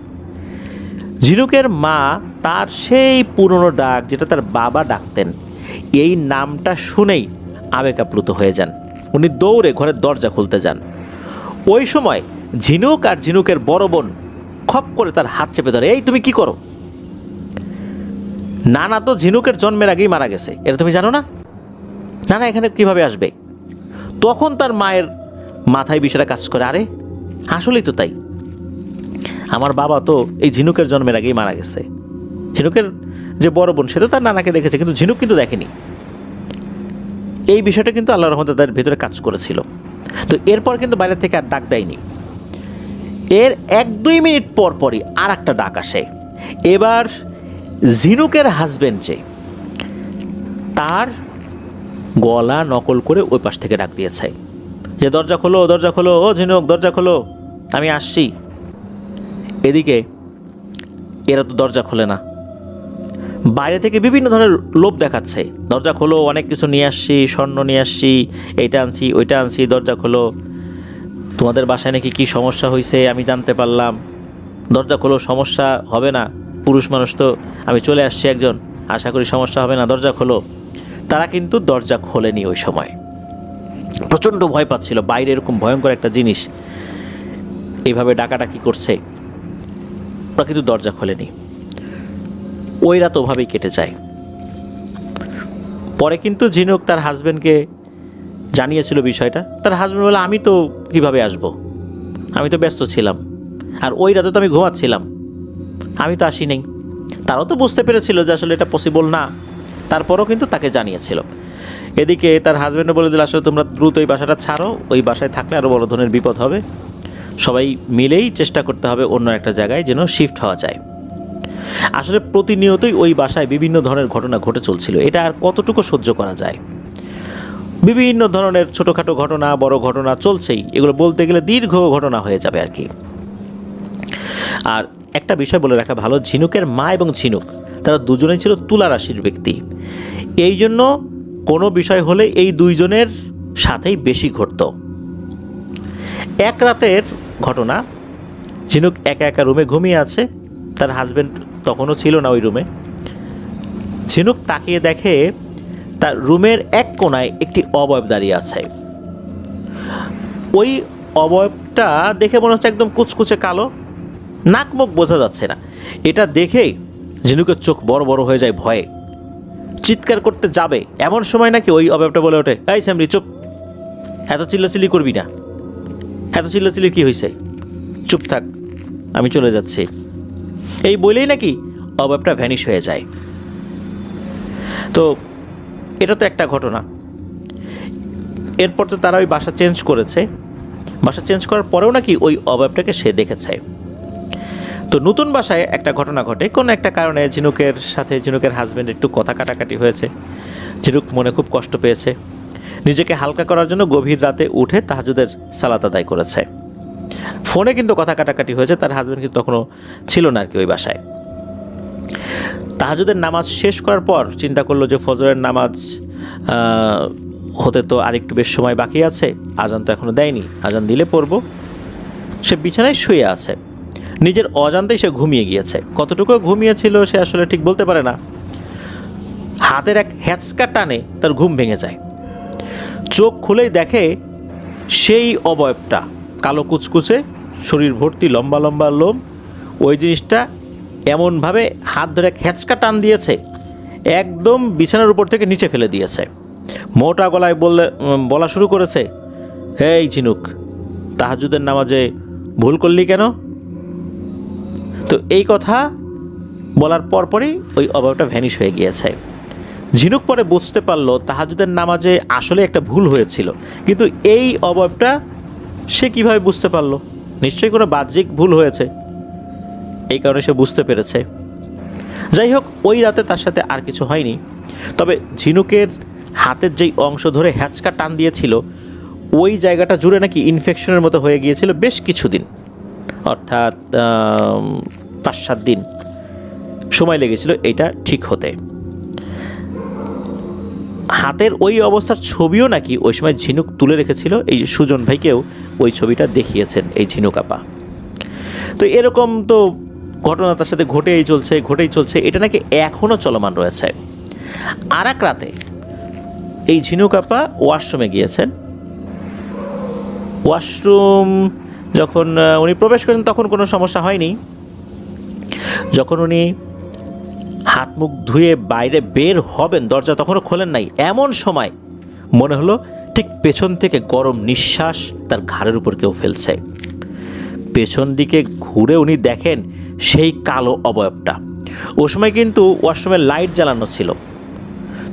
ঝিনুকের মা তার সেই পুরনো ডাক, যেটা তার বাবা ডাকতেন, এই নামটা শুনেই আবেগ আপ্লুত হয়ে যান। উনি দৌড়ে ঘরের দরজা খুলতে যান। ওই সময় ঝিনুক আর ঝিনুকের বড় বোন খপ করে তার হাত চেপে ধরে, এই তুমি কি করো? না তো ঝিনুকের জন্মের আগেই মারা গেছে, এটা তুমি জানো না? না এখানে কিভাবে আসবে? তখন তার মায়ের মাথায় বিষয়টা কাজ করে, আরে আসলেই তো তাই, আমার বাবা তো এই ঝিনুকের জন্মের আগেই মারা গেছে। ঝিনুকের যে বড় বোন, সে তো তার নানাকে দেখেছে, কিন্তু ঝিনুক কিন্তু দেখেনি। এই বিষয়টা কিন্তু আল্লাহর রহমতে তাদের ভেতরে কাজ করেছিল। তো এরপর কিন্তু বাইরে থেকে আর ডাক দেয়নি। এর 1-2 মিনিট পরই আর একটা ডাক আসে। এবার ঝিনুকের হাজবেন্ড যে, তার গলা নকল করে ওই পাশ থেকে ডাক দিয়েছে যে দরজা খোলো, দরজা খোলো, ও ঝিনুক দরজা খোলো, আমি আসছি। এদিকে এরা তো দরজা খোলে না, বাইরে থেকে বিভিন্ন ধরনের লোভ দেখাচ্ছে, দরজা খোলো, অনেক কিছু নিয়ে আসছি, স্বর্ণ নিয়ে আসছি, এইটা আনছি, ওইটা আনছি, দরজা খোলো, তোমাদের বাসায় নাকি কী সমস্যা হয়েছে আমি জানতে পারলাম, দরজা খোলো, সমস্যা হবে না, পুরুষ মানুষ তো, আমি চলে আসছি একজন, আশা করি সমস্যা হবে না, দরজা খোলো। তারা কিন্তু দরজা খোলেনি। ওই সময় প্রচণ্ড ভয় পাচ্ছিল, বাইরে এরকম ভয়ঙ্কর একটা জিনিস এইভাবে ডাকাডাকি করছে, ওরা কিন্তু দরজা খোলেনি। ওই রাত ওভাবেই কেটে যায়। পরে কিন্তু ঝিনুক তার হাজব্যান্ডকে জানিয়েছিল বিষয়টা। তার হাজব্যান্ড বলে, আমি তো কিভাবে আসব, আমি তো ব্যস্ত ছিলাম, আর ওই রাতে তো আমি ঘুমাচ্ছিলাম, আমি তো আসি নাই। তারাও তো বুঝতে পেরেছিল যে আসলে এটা পসিবল না, তারপরও কিন্তু তাকে জানিয়েছিল। এদিকে তার হাজব্যান্ডও বলে দিল, আসলে তোমরা দ্রুত ওই বাসাটা ছাড়ো, ওই বাসায় থাকলে আরও বড় ধরনের বিপদ হবে, সবাই মিলেই চেষ্টা করতে হবে অন্য একটা জায়গায় যেন শিফট হওয়া যায়। আসলে প্রতিনিয়তই ওই বাসায় বিভিন্ন ধরনের ঘটনা ঘটে চলছিল। এটা আর কতটুকু সহ্য করা যায়? বিভিন্ন ধরনের ছোটোখাটো ঘটনা, বড় ঘটনা চলছেই, এগুলো বলতে গেলে দীর্ঘ ঘটনা হয়ে যাবে আর কি। আর একটা বিষয় বলে রাখা ভালো, ঝিনুকের মা এবং ঝিনুক তারা দুজনেই ছিল তুলা রাশির ব্যক্তি। এই জন্য কোনো বিষয় হলে এই দুইজনের সাথেই বেশি ঘটত। এক রাতের ঘটনা, ঝিনুক একা একা রুমে ঘুমিয়ে আছে, তার হাজব্যান্ড তখনও ছিল না ওই রুমে। ঝিনুক তাকিয়ে দেখে তার রুমের এক কোণায় একটি অবয়ব দাঁড়িয়ে আছে। ওই অবয়বটা দেখে মনে হচ্ছে একদম কুচকুচে কালো, নাক মুখ বোঝা যাচ্ছে না। এটা দেখেই ঝিনুকের চোখ বড় বড় হয়ে যায় ভয়ে। চিৎকার করতে যাবে এমন সময় নাকি ওই অবয়বটা বলে ওঠে, এই স্যামরি চুপ, এত চিল্লাচিল্লি করবি না, এত চিল্লাচিল্লি কী হয়েছে, চুপ থাক, আমি চলে যাচ্ছি। এই বলেই নাকি অবয়বটা ভ্যানিশ হয়ে যায়। তো এটা তো একটা ঘটনা। এরপর তো তারা ওই বাসা চেঞ্জ করেছে, বাসা চেঞ্জ করার পরেও নাকি ওই অবয়বটাকে সে দেখেছে। তো নতুন বাসায় একটা ঘটনা ঘটে, কোনো একটা কারণে ঝিনুকের সাথে ঝিনুকের হাজব্যান্ড একটু কথা কাটাকাটি হয়েছে। ঝিনুক মনে খুব কষ্ট পেয়েছে, নিজেকে হালকা করার জন্য গভীর রাতে উঠে তাহাজ্জুদের সালাত আদায় করেছে। ফোনে কিন্তু কথা কাটাকাটি হয়েছে, তার হাজব্যান্ড কিন্তু তখনও ছিল না আর কি ওই বাসায়। তাহাজ্জুদের নামাজ শেষ করার পর চিন্তা করলো যে ফজরের নামাজ হতে তো আরেকটু বেশ সময় বাকি আছে, আজান তো এখনও দেয়নি, আজান দিলে পড়বো। সে বিছানায় শুয়ে আছে, নিজের অজান্তেই সে ঘুমিয়ে গিয়েছে। কতটুকু ঘুমিয়েছিল সে আসলে ঠিক বলতে পারে না। হাতের এক হ্যাঁচকা টানে তার ঘুম ভেঙে যায়। চোখ খুলেই দেখে সেই অবয়বটা, কালো কুচকুচে, শরীর ভর্তি লম্বা লম্বা লোম। ওই জিনিসটা এমনভাবে হাত ধরে হ্যাঁচকা টান দিয়েছে, একদম বিছানার উপর থেকে নিচে ফেলে দিয়েছে। মোটা গলায় বলা শুরু করেছে, এই ঝিনুক, তাহাজ্জুদের নামাজে ভুল করলি কেন? তো এই কথা বলার পরপরই ওই অবয়বটা ভ্যানিশ হয়ে গিয়েছে। ঝিনুক পরে বুঝতে পারলো তাহাজ্জুদের নামাজে আসলে একটা ভুল হয়েছিল, কিন্তু এই অবয়বটা সে কিভাবে বুঝতে পারলো? নিশ্চয়ই কোনো বাহ্যিক ভুল হয়েছে, এই কারণে সে বুঝতে পেরেছে। যাই হোক, ওই রাতে তার সাথে আর কিছু হয়নি। তবে ঝিনুকের হাতের যেই অংশ ধরে হ্যাঁচকা টান দিয়েছিল, ওই জায়গাটা জুড়ে নাকি ইনফেকশনের মতো হয়ে গিয়েছিল বেশ কিছুদিন, অর্থাৎ 5-7 দিন সময় লেগেছিল এটা ঠিক হতে। হাতের ওই অবস্থার ছবিও নাকি ওই সময় ঝিনুক তুলে রেখেছিল। এই সুজন ভাইকেও ওই ছবিটা দেখিয়েছেন এই ঝিনুক আপা। তো এরকম তো ঘটনা তার সাথে ঘটেই চলছে, এটা নাকি এখনও চলমান রয়েছে। আর এক রাতে এই ঝিনুক আপা ওয়াশরুমে গিয়েছেন। ওয়াশরুম যখন উনি প্রবেশ করেন তখন কোনো সমস্যা হয়নি। যখন উনি হাত মুখ ধুয়ে বাইরে বের হবেন, দরজা তখনও খোলেন নাই, এমন সময় মনে হলো ঠিক পেছন থেকে গরম নিঃশ্বাস তার ঘাড়ের উপর কেউ ফেলছে। পেছন দিকে ঘুরে উনি দেখেন সেই কালো অবয়বটা। ও সময় কিন্তু ওয়াশরুমের লাইট জ্বালানো ছিল,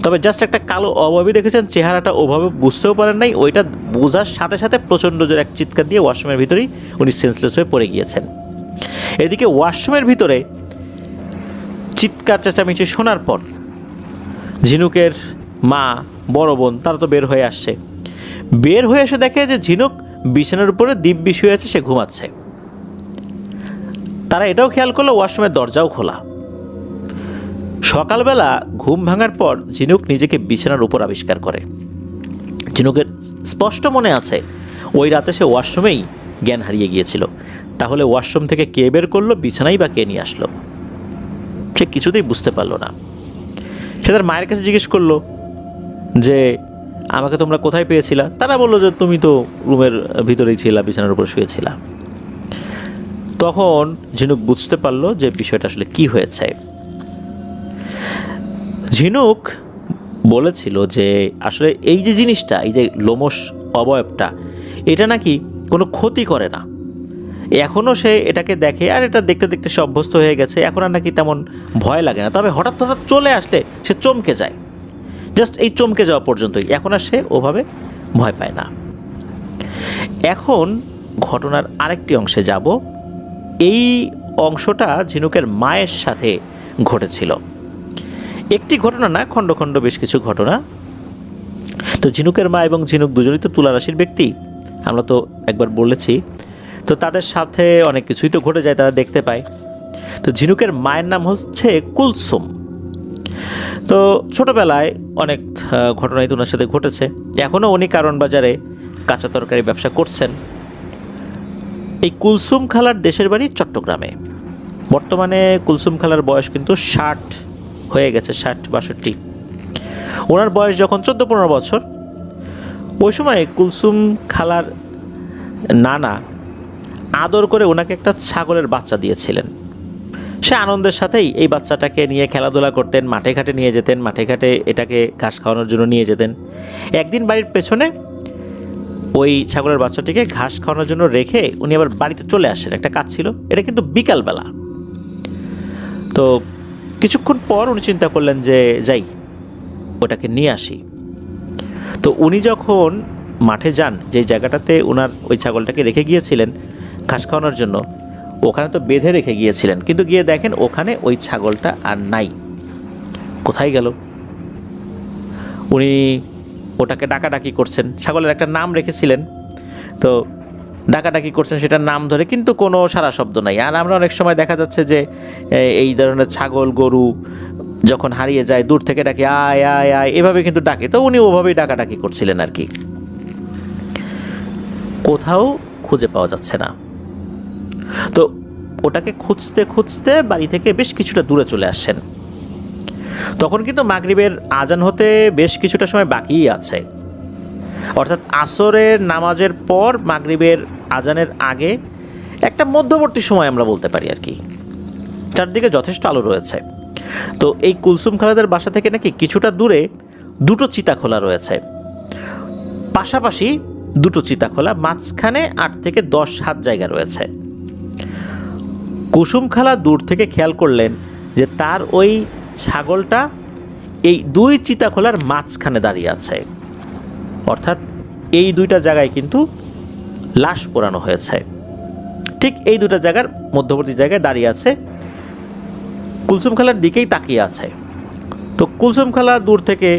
তবে জাস্ট একটা কালো অবয়বই দেখেছেন, চেহারাটা ওভাবে বুঝতেও পারেন নাই। ওইটা বোঝার সাথে সাথে প্রচণ্ড জোরে এক চিৎকার দিয়ে ওয়াশরুমের ভিতরেই উনি সেন্সলেস হয়ে পড়ে গিয়েছেন। এদিকে ওয়াশরুমের ভিতরে চিৎকার চেঁচামেচি শোনার পর ঝিনুকের মা, বড় বোন তারা তো বের হয়ে আসছে। বের হয়ে এসে দেখে যে ঝিনুক বিছানার উপরে দিব্যি শুয়ে আছে, সে ঘুমাচ্ছে। তারা এটাও খেয়াল করলো ওয়াশরুমের দরজাও খোলা। সকালবেলা ঘুম ভাঙার পর ঝিনুক নিজেকে বিছানার উপর আবিষ্কার করে। ঝিনুকের স্পষ্ট মনে আছে ওই রাতে সে ওয়াশরুমেই জ্ঞান হারিয়ে গিয়েছিল। তাহলে ওয়াশরুম থেকে কে বের করলো, বিছানাই বা কে নিয়ে আসলো, সে কিছুতেই বুঝতে পারলো না। সে তার মায়ের কাছে জিজ্ঞেস করলো যে আমাকে তোমরা কোথায় পেয়েছিলা? তারা বললো যে তুমি তো রুমের ভিতরেই ছিলা, বিছানার উপর শুয়েছিলা। তখন ঝিনুক বুঝতে পারলো যে বিষয়টা আসলে কি হয়েছে। ঝিনুক বলেছিল যে আসলে এই যে জিনিসটা, এই যে লোমশ অবয়বটা, এটা নাকি কোনো ক্ষতি করে না। এখনও সে এটাকে দেখে, আর এটা দেখতে দেখতে সে অভ্যস্ত হয়ে গেছে, এখন আর নাকি তেমন ভয় লাগে না। তবে হঠাৎ হঠাৎ চলে আসলে সে চমকে যায়, জাস্ট এই চমকে যাওয়া পর্যন্তই, এখন আর সে ওভাবে ভয় পায় না। এখন ঘটনার আরেকটি অংশে যাব। এই অংশটা ঝিনুকের মায়ের সাথে ঘটেছিল। একটি ঘটনা না, খণ্ড খণ্ড বেশ কিছু ঘটনা। তো ঝিনুকের মা এবং ঝিনুক দুজনই তো তুলা রাশির ব্যক্তি, আমরা তো একবার বলেছি। তো তাদের সাথে অনেক কিছুই তো ঘটে যায়, তারা দেখতে পায়। তো ঝিনুকের মায়ের নাম হচ্ছে কুলসুম। তো ছোটোবেলায় অনেক ঘটনাই তো ওনার সাথে ঘটেছে। এখনও উনি কারণ বাজারে কাঁচা তরকারি ব্যবসা করছেন। এই কুলসুম খালার দেশের বাড়ি চট্টগ্রামে। বর্তমানে কুলসুম খালার বয়স কিন্তু 60 হয়ে গেছে, 60-62। ওনার বয়স যখন 14-15 বছর, ওই সময় কুলসুম খালার নানা আদর করে ওনাকে একটা ছাগলের বাচ্চা দিয়েছিলেন। সে আনন্দের সাথেই এই বাচ্চাটাকে নিয়ে খেলাধুলা করতেন, মাঠে ঘাটে নিয়ে যেতেন, মাঠে ঘাটে এটাকে ঘাস খাওয়ানোর জন্য নিয়ে যেতেন। একদিন বাড়ির পেছনে ওই ছাগলের বাচ্চাটিকে ঘাস খাওয়ানোর জন্য রেখে উনি আবার বাড়িতে চলে আসেন, একটা কাজ ছিল, এটা কিন্তু বিকালবেলা। তো কিছুক্ষণ পর উনি চিন্তা করলেন যে যাই ওটাকে নিয়ে আসি। তো উনি যখন মাঠে যান, যে জায়গাটাতে ওনার ওই ছাগলটাকে রেখে গিয়েছিলেন ঘাস খাওয়ানোর জন্য, ওখানে তো বেঁধে রেখে গিয়েছিলেন, কিন্তু গিয়ে দেখেন ওখানে ওই ছাগলটা আর নাই। কোথায় গেল? উনি ওটাকে ডাকাডাকি করছেন, ছাগলের একটা নাম রেখেছিলেন, তো ডাকাডাকি করছেন সেটার নাম ধরে, কিন্তু কোনো সারা শব্দ নাই। আর আমরা অনেক সময় দেখা যাচ্ছে যে এই ধরনের ছাগল গরু যখন হারিয়ে যায় দূর থেকে ডাকে আয় আয় আয়, এভাবে কিন্তু ডাকে। তো উনি ওভাবেই ডাকাডাকি করছিলেন আর কি। কোথাও খুঁজে পাওয়া যাচ্ছে না। তো ওটাকে খুঁজতে খুঁজতে বাড়ি থেকে বেশ কিছুটা দূরে চলে আসছেন। তখন কিন্তু মাগরিবের আজান হতে বেশ কিছুটা সময় বাকিই আছে, অর্থাৎ আসরের নামাজের পর মাগরিবের আজানের আগে একটা মধ্যবর্তী সময় আমরা বলতে পারি আর কি। চারদিকে যথেষ্ট আলো রয়েছে। তো এই কুলসুম খালাদের বাসা থেকে নাকি কিছুটা দূরে দুটো চিতাখোলা রয়েছে, পাশাপাশি দুটো চিতাখোলা, মাঝখানে 8 থেকে 10 হাত জায়গা রয়েছে। কুসুম খালা দূর থেকে খেয়াল করলেন যে তার ওই ছাগলটা এই 2 চিতাখোলার মাঝখানে দাঁড়িয়ে আছে, অর্থাৎ এই দুইটা জায়গায় কিন্তু লাশ পোড়ানো হয়েছে। ঠিক এই দুটো জায়গার মধ্যবর্তী জায়গায় দাঁড়িয়ে আছে, কুলসুম খালার দিকেই তাকিয়ে আছে। তো কুলসুম খালা দূর থেকে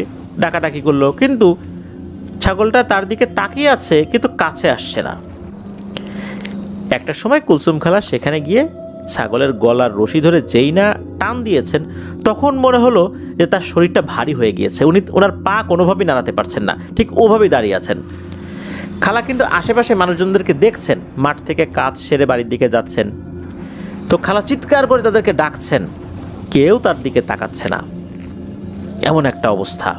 ডাকাডাকি করলো, কিন্তু ছাগলটা তার দিকে তাকিয়ে আছে কিন্তু কাছে আসছে না। একটা সময় কুলসুম খালা সেখানে গিয়ে ছাগলের গলার রশি ধরে যেই না টান দিয়েছেন, তখন মনে হলো যে তার শরীরটা ভারী হয়ে গিয়েছে। ওনার পা কোনোভাবেই নাড়াতে পারছেন না, ঠিক ওভাবেই দাঁড়িয়ে আছেন। খালা কিন্তু আশেপাশে মানুষজনদেরকে দেখছেন, মাঠ থেকে কাজ সেরে বাড়ির দিকে যাচ্ছেন। তো খালা চিৎকার করে তাদেরকে ডাকছেন, কেউ তার দিকে তাকাচ্ছে না। এমন একটা অবস্থা।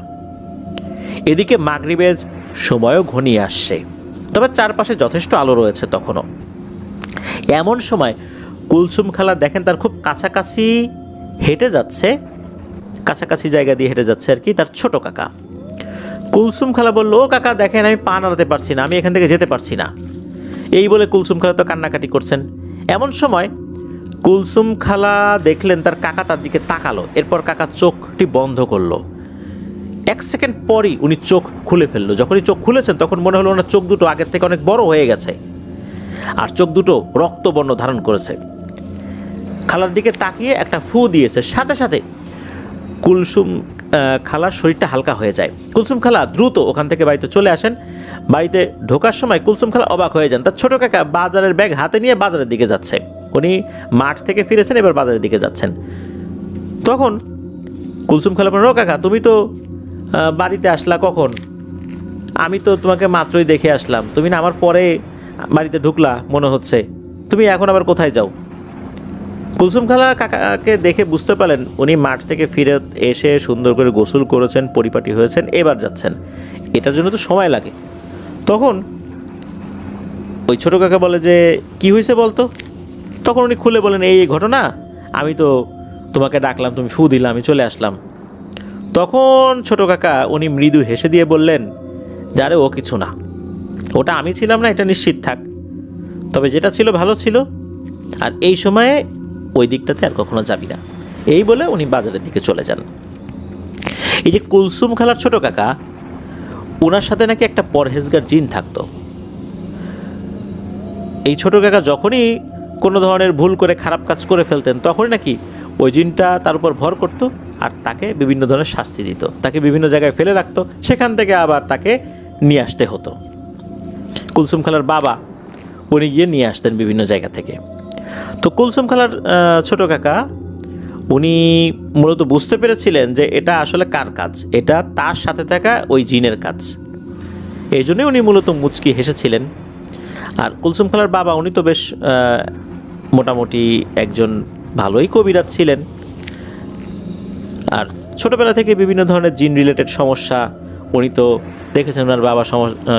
এদিকে মাগরিবের সময়ও ঘনিয়ে আসছে, তবে চারপাশে যথেষ্ট আলো রয়েছে তখনও। এমন সময় কুলসুম খালা দেখেন তার খুব কাছাকাছি হেঁটে যাচ্ছে, কাছাকাছি জায়গা দিয়ে হেঁটে যাচ্ছে আর কি, তার ছোট কাকা। কুলসুম খালা বলল, ও কাকা দেখেন আমি পা নাড়াতে পারছি না, আমি এখান থেকে যেতে পারছি না। এই বলে কুলসুম খালা তো কান্নাকাটি করছেন। এমন সময় কুলসুম খালা দেখলেন তার কাকা তার দিকে তাকালো, এরপর কাকা চোখটি বন্ধ করলো। 1 সেকেন্ড পরই উনি চোখ খুলে ফেললো। যখনই চোখ খুলেছেন তখন মনে হলো ওনার চোখ দুটো আগের থেকে অনেক বড় হয়ে গেছে, আর চোখ দুটো রক্তবর্ণ ধারণ করেছে। খালার দিকে তাকিয়ে একটা ফু দিয়েছে, সাথে সাথে কুলসুম খালার শরীরটা হালকা হয়ে যায়। কুলসুম খালা দ্রুত ওখান থেকে বাড়িতে চলে আসেন। বাড়িতে ঢোকার সময় কুলসুম খালা অবাক হয়ে যান, তার ছোট কাকা বাজারের ব্যাগ হাতে নিয়ে বাজারের দিকে যাচ্ছে। উনি মাঠ থেকে ফিরেছেন, এবার বাজারের দিকে যাচ্ছেন। তখন কুলসুম খালা বলেন, ও কাকা তুমি তো বাড়িতে আসলা কখন? আমি তো তোমাকে মাত্রই দেখে আসলাম, তুমি না আমার পরে বাড়িতে ঢুকলা মনে হচ্ছে, তুমি এখন আবার কোথায় যাও? কুলসুম খালা কাকাকে দেখে বুঝতে পারলেন উনি মাঠ থেকে ফিরে এসে সুন্দর করে গোসল করেছেন, পরিপাটি হয়েছেন, এবার যাচ্ছেন। এটার জন্য তো সময় লাগে। তখন ওই ছোটো কাকা বলে যে কি হয়েছে বলতো? তখন উনি খুলে বলেন, এই ঘটনা, আমি তো তোমাকে ডাকলাম, তুমি ফু দিলাম, আমি চলে আসলাম। তখন ছোটো কাকা উনি মৃদু হেসে দিয়ে বললেন, যারে ও কিছু না, ওটা আমি ছিলাম না, এটা নিশ্চিত থাক। তবে যেটা ছিল ভালো ছিল, আর এই সময়ে ওই দিকটাতে আর কখনো যাবি না। এই বলে উনি বাজারের দিকে চলে যান। এই যে কুলসুম খালার ছোট কাকা, ওনার সাথে নাকি একটা পরহেজগার জিন থাকতো। এই ছোট কাকা যখনই কোনো ধরনের ভুল করে খারাপ কাজ করে ফেলতেন, তখনই নাকি ওই জিনটা তার উপর ভর করত আর তাকে বিভিন্ন ধরনের শাস্তি দিত, তাকে বিভিন্ন জায়গায় ফেলে রাখতো, সেখান থেকে আবার তাকে নিয়ে আসতে হতো। কুলসুম খালার বাবা উনি গিয়ে নিয়ে আসতেন বিভিন্ন জায়গা থেকে। তো কুলসুম খালার ছোট কাকা উনি মূলত বুঝতে পেরেছিলেন যে এটা আসলে কার কাজ, এটা তার সাথে থাকা ওই জিনের কাজ। এই জন্যই উনি মূলত মুচকি হেসেছিলেন। আর কুলসুম খালার বাবা উনি তো বেশ মোটামুটি একজন ভালোই কবিরাজ ছিলেন। আর ছোটোবেলা থেকে বিভিন্ন ধরনের জিন রিলেটেড সমস্যা উনি তো দেখেছেন, ওনার বাবা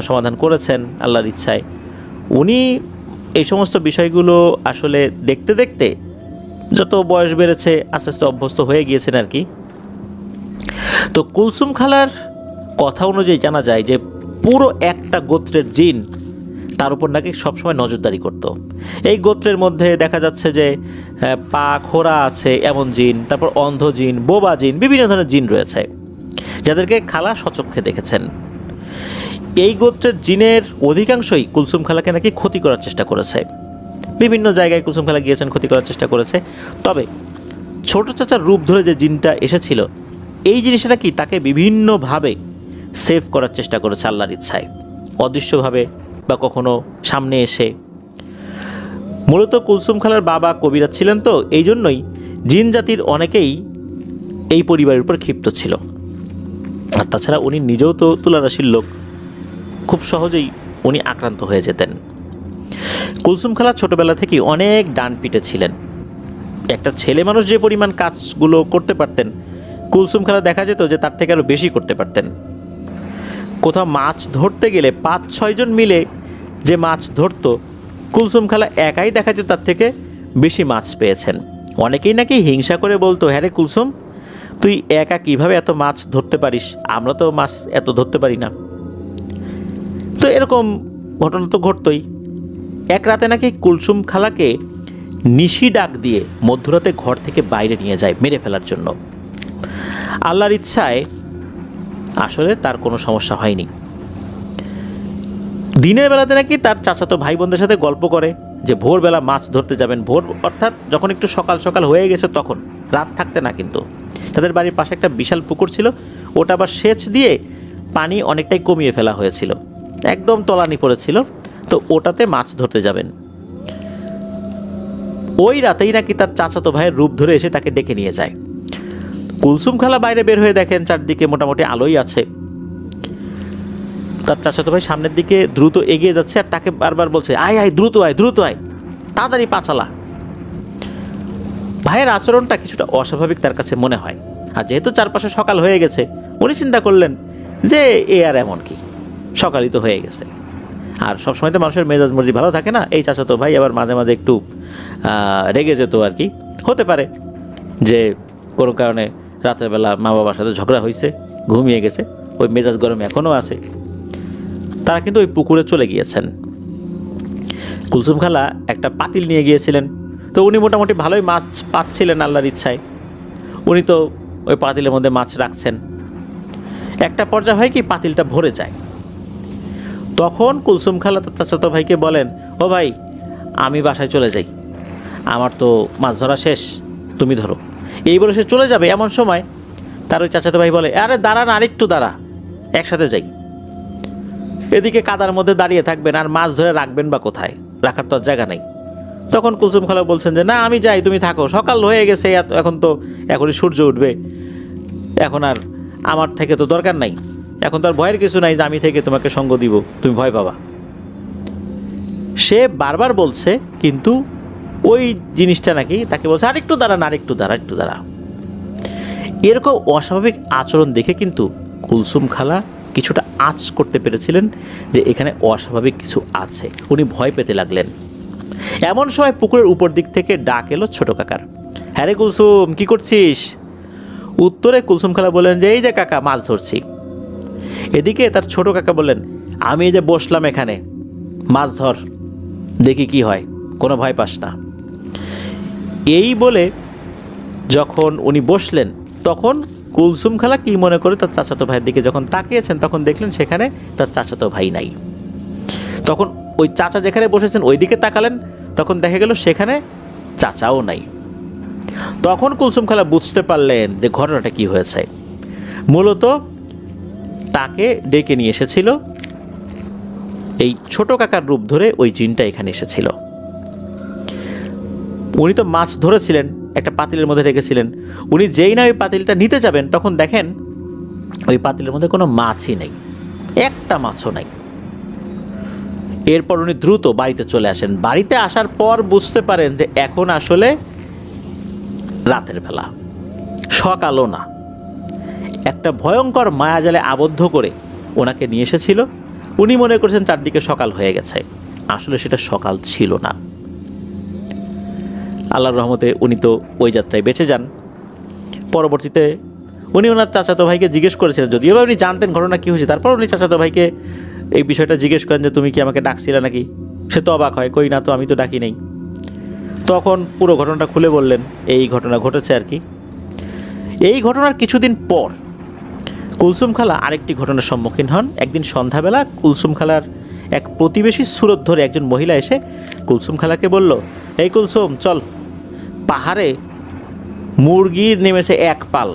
সমাধান করেছেন আল্লাহর ইচ্ছায়। উনি এই সমস্ত বিষয়গুলো আসলে দেখতে দেখতে যত বয়স বেড়েছে আস্তে আস্তে অভ্যস্ত হয়ে গিয়েছেন আর কি। তো কুলসুম খালার কথা অনুযায়ী জানা যায় যে পুরো একটা গোত্রের জিন তার উপর নাকি সবসময় নজরদারি করত। এই গোত্রের মধ্যে দেখা যাচ্ছে যে পা খোরা আছে এমন জিন, তারপর অন্ধ জিন, বোবা জিন, বিভিন্ন ধরনের জিন রয়েছে যাদেরকে খালা সচক্ষে দেখেছেন। এই গোত্রের জিনের অধিকাংশই কুলসুম খালাকে নাকি ক্ষতি করার চেষ্টা করেছে। বিভিন্ন জায়গায় কুলসুম খালা গিয়েছেন, ক্ষতি করার চেষ্টা করেছে। তবে ছোট চাচার রূপ ধরে যে জিনটা এসেছিল, এই জিনিসটা নাকি তাকে বিভিন্নভাবে সেভ করার চেষ্টা করেছে আল্লাহর ইচ্ছায়, অদৃশ্যভাবে বা কখনো সামনে এসে। মূলত কুলসুম খালার বাবা কবিরাজ ছিলেন, তো এই জন্যই জিন জাতির অনেকেই এই পরিবারের উপর ক্ষিপ্ত ছিল। আর তাছাড়া উনি নিজেও তো তুলা রাশির লোক, খুব সহজেই উনি আক্রান্ত হয়ে যেতেন। কুলসুম খালা ছোটবেলা থেকেই অনেক ডান পিটে ছিলেন। একটা ছেলে মানুষ যে পরিমাণ কাজগুলো করতে পারতেন, কুলসুম খালা দেখা যেত যে তার থেকে আরও বেশি করতে পারতেন। কোথাও মাছ ধরতে গেলে 5-6 জন মিলে যে মাছ ধরতো, কুলসুম খালা একাই দেখা যেত তার থেকে বেশি মাছ পেয়েছেন। অনেকেই নাকি হিংসা করে বলতো, হ্যাঁ রে কুলসুম, তুই একা কিভাবে এত মাছ ধরতে পারিস, আমরা তো মাছ এত ধরতে পারি না। তো এরকম ঘটনা তো ঘটতই। এক রাতে নাকি কুলসুম খালাকে নিশি ডাক দিয়ে মধ্যরাতে ঘর থেকে বাইরে নিয়ে যায় মেরে ফেলার জন্য। আল্লাহর ইচ্ছায় আসলে তার কোনো সমস্যা হয়নি। দিনের বেলাতে নাকি তার চাচাতো ভাই বোনদের সাথে গল্প করে যে ভোরবেলা মাছ ধরতে যাবেন। ভোর অর্থাৎ যখন একটু সকাল সকাল হয়ে গেছে, তখন রাত থাকতে না। কিন্তু তাদের বাড়ির পাশে একটা বিশাল পুকুর ছিল, ওটা আবার সেচ দিয়ে পানি অনেকটাই কমিয়ে ফেলা হয়েছিল, একদম তলানি পড়েছিল। তো ওটাতে মাছ ধরতে যাবেন। ওই রাতেই নাকি তার চাচাতো ভাইয়ের রূপ ধরে এসে তাকে ডেকে নিয়ে যায়। কুলসুম খালা বাইরে বের হয়ে দেখেন চারদিকে মোটামুটি আলোই আছে। তার চাচাতো ভাই সামনের দিকে দ্রুত এগিয়ে যাচ্ছে আর তাকে বারবার বলছে, আয় আয়, দ্রুত আয়, দ্রুত আয়, তাড়াতাড়ি পাচালা। ভাইয়ের আচরণটা কিছুটা অস্বাভাবিক তার কাছে মনে হয়। আর যেহেতু চারপাশে সকাল হয়ে গেছে, উনি চিন্তা করলেন যে এ আর এমন কি, সকালই তো হয়ে গেছে। আর সবসময় তো মানুষের মেজাজ মর্জি ভালো থাকে না। এই চাচাতো ভাই আবার মাঝে মাঝে একটু রেগে যেত আর কি। হতে পারে যে কোনো কারণে রাতের বেলা মা বাবার সাথে ঝগড়া হয়েছে, ঘুমিয়ে গেছে, ওই মেজাজ গরম এখনও আছে। তারা কিন্তু ওই পুকুরে চলে গিয়েছেন। কুলসুম খালা একটা পাতিল নিয়ে গিয়েছিলেন, তো উনি মোটামুটি ভালোই মাছ পাচ্ছিলেন আল্লাহর ইচ্ছায়। উনি তো ওই পাতিলের মধ্যে মাছ রাখছেন। একটা পর্যায়ে হয় কি, পাতিলটা ভরে যায়। তখন কুলসুম খালা তার চাচাতো ভাইকে বলেন, ও ভাই, আমি বাসায় চলে যাই, আমার তো মাছ ধরা শেষ, তুমি ধরো। এই বলে সে চলে যাবে, এমন সময় তার ওই চাচাতো ভাই বলে, আরে দাঁড়ান, আরেকটু দাঁড়া, একসাথে যাই। এদিকে কাদার মধ্যে দাঁড়িয়ে থাকবেন আর মাছ ধরে রাখবেন বা কোথায়, রাখার তো আর জায়গা নেই। তখন কুলসুম খালা বলছেন যে না, আমি যাই, তুমি থাকো, সকাল হয়ে গেছে, এখন তো এখনই সূর্য উঠবে, এখন আর আমার থেকে তো দরকার নাই, এখন তো আর ভয়ের কিছু নাই যে আমি থেকে তোমাকে সঙ্গ দিব, তুমি ভয় পাবা। সে বারবার বলছে, কিন্তু ওই জিনিসটা নাকি তাকে বলছে, আরেকটু দাঁড়ান, আরেকটু দাঁড়া, একটু দাঁড়া। এরকম অস্বাভাবিক আচরণ দেখে কিন্তু কুলসুম খালা কিছুটা আঁচ করতে পেরেছিলেন যে এখানে অস্বাভাবিক কিছু আছে। উনি ভয় পেতে লাগলেন। এমন সময় পুকুরের উপর দিক থেকে ডাক এলো ছোট কাকার, হ্যাঁ রে কুলসুম, কি করছিস? উত্তরে কুলসুম খালা বললেন যে এই যে কাকা, মাছ ধরছি। এদিকে তার ছোট কাকা বললেন, আমি এই যে বসলাম এখানে, মাছ ধর, দেখি কি হয়, কোনো ভয় পাস না। এই বলে যখন উনি বসলেন, তখন কুলসুম খালা কি মনে করে তার চাচাতো ভাইয়ের দিকে যখন তাকিয়েছেন, তখন দেখলেন সেখানে তার চাচাতো ভাই নাই। তখন ওই চাচা যেখানে বসেছেন ওই দিকে তাকালেন, তখন দেখা গেল সেখানে চাচাও নাই। তখন কুলসুম খালা বুঝতে পারলেন যে ঘটনাটা কি হয়েছে। মূলত তাকে ডেকে নিয়ে এসেছিল এই ছোট কাকার রূপ ধরে ওই জিনটা এখানে এসেছিল। উনি তো মাছ ধরেছিলেন, একটা পাতিলের মধ্যে রেখেছিলেন। উনি যেই না ওই পাতিলটা নিতে যাবেন, তখন দেখেন ওই পাতিলের মধ্যে কোনো মাছই নেই, একটা মাছও নাই। এরপর উনি দ্রুত বাড়িতে চলে আসেন। বাড়িতে আসার পর বুঝতে পারেন যে এখন আসলে রাতের বেলা, সকালও না। একটা ভয়ঙ্কর মায়াজালে আবদ্ধ করে ওনাকে নিয়ে এসেছিল। উনি মনে করছেন চারদিকে সকাল হয়ে গেছে, আসলে সেটা সকাল ছিল না। আল্লাহর রহমতে উনি তো ওই যাত্রায় বেঁচে যান। পরবর্তীতে উনি ওনার চাচাতো ভাইকে জিজ্ঞেস করেছিলেন, যদিও বা উনি জানতেন ঘটনা কী হয়েছে, তারপর উনি চাচাতো ভাইকে এই বিষয়টা জিজ্ঞেস করেন যে তুমি কি আমাকে ডাকছিলে নাকি। সে তো অবাক হয়, কই না তো, আমি তো ডাকি নেই। তখন পুরো ঘটনাটা খুলে বললেন, এই ঘটনা ঘটেছে আর কি। এই ঘটনার কিছুদিন পর কুলসুম খালা আরেকটি ঘটনার সম্মুখীন হন। একদিন সন্ধ্যাবেলা কুলসুম খালার এক প্রতিবেশী সুরত ধরে একজন মহিলা এসে কুলসুম খালাকে বলল, এই কুলসুম চল, পাহাড়ে মুরগি নেমেছে এক পাল,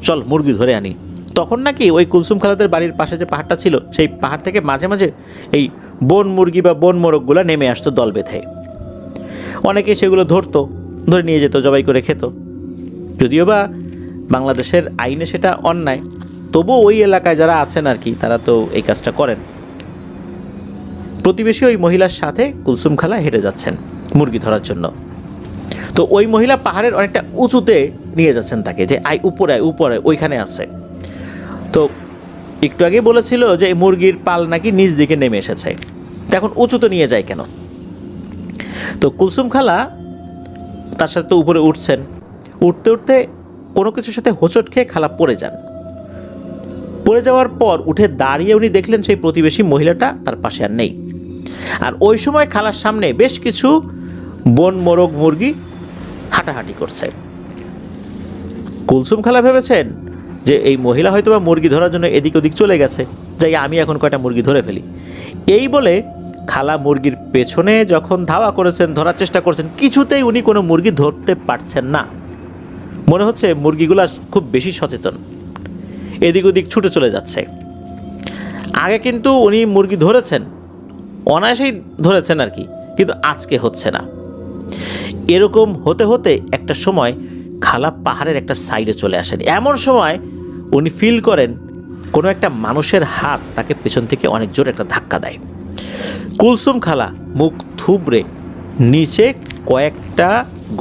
চল মুরগি ধরে আনি। তখন নাকি ওই কুলসুম খালাদের বাড়ির পাশে যে পাহাড়টা ছিল, সেই পাহাড় থেকে মাঝে মাঝে এই বন মুরগি বা বন মোরগগুলো নেমে আসতো দল বেঁধে। অনেকে সেগুলো ধরতো, ধরে নিয়ে যেত, জবাই করে খেত। যদিও বা বাংলাদেশের আইনে সেটা অন্যায়, তবুও ওই এলাকায় যারা আছেন আর কি, তারা তো এই কাজটা করেন। প্রতিবেশী ওই মহিলার সাথে কুলসুম খালা হেঁটে যাচ্ছেন মুরগি ধরার জন্য। তো ওই মহিলা পাহাড়ের অনেকটা উঁচুতে নিয়ে যাচ্ছেন তাকে, যে আয় উপরে, আয় উপরে, ওইখানে আছে। তো একটু আগে বলেছিল যে এই মুরগির পাল নাকি নিচ দিকে নেমে এসেছে, তো এখন উঁচুতে নিয়ে যায় কেন? তো কুলসুম খালা তার সাথে তো উপরে উঠছেন, উঠতে উঠতে কোনো কিছুর সাথে হোঁচট খেয়ে খালা পড়ে যান। পড়ে যাওয়ার পর উঠে দাঁড়িয়ে উনি দেখলেন সেই প্রতিবেশী মহিলাটা তার পাশে আর নেই। আর ওই সময় খালার সামনে বেশ কিছু বন মোরগ মুরগি হাঁটাহাঁটি করছে। কুলসুম খালা ভেবেছেন যে এই মহিলা হয়তো বা মুরগি ধরার জন্য এদিক ওদিক চলে গেছে, যাই আমি এখন কয়টা মুরগি ধরে ফেলি। এই বলে খালা মুরগির পেছনে যখন ধাওয়া করেছেন, ধরার চেষ্টা করছেন, কিছুতেই উনি কোনো মুরগি ধরতে পারছেন না। মনে হচ্ছে মুরগিগুলো খুব বেশি সচেতন, এদিক ওদিক ছুটে চলে যাচ্ছে। আগে কিন্তু উনি মুরগি ধরেছেন, অনায়াসেই ধরেছেন আর কি, কিন্তু আজকে হচ্ছে না। এরকম হতে হতে একটা সময় খালা পাহাড়ের একটা সাইডে চলে আসেন। এমন সময় উনি ফিল করেন কোনো একটা মানুষের হাত তাকে পেছন থেকে অনেক জোরে একটা ধাক্কা দেয়। কুলসুম খালা মুখ থুবড়ে নিচে কয়েকটা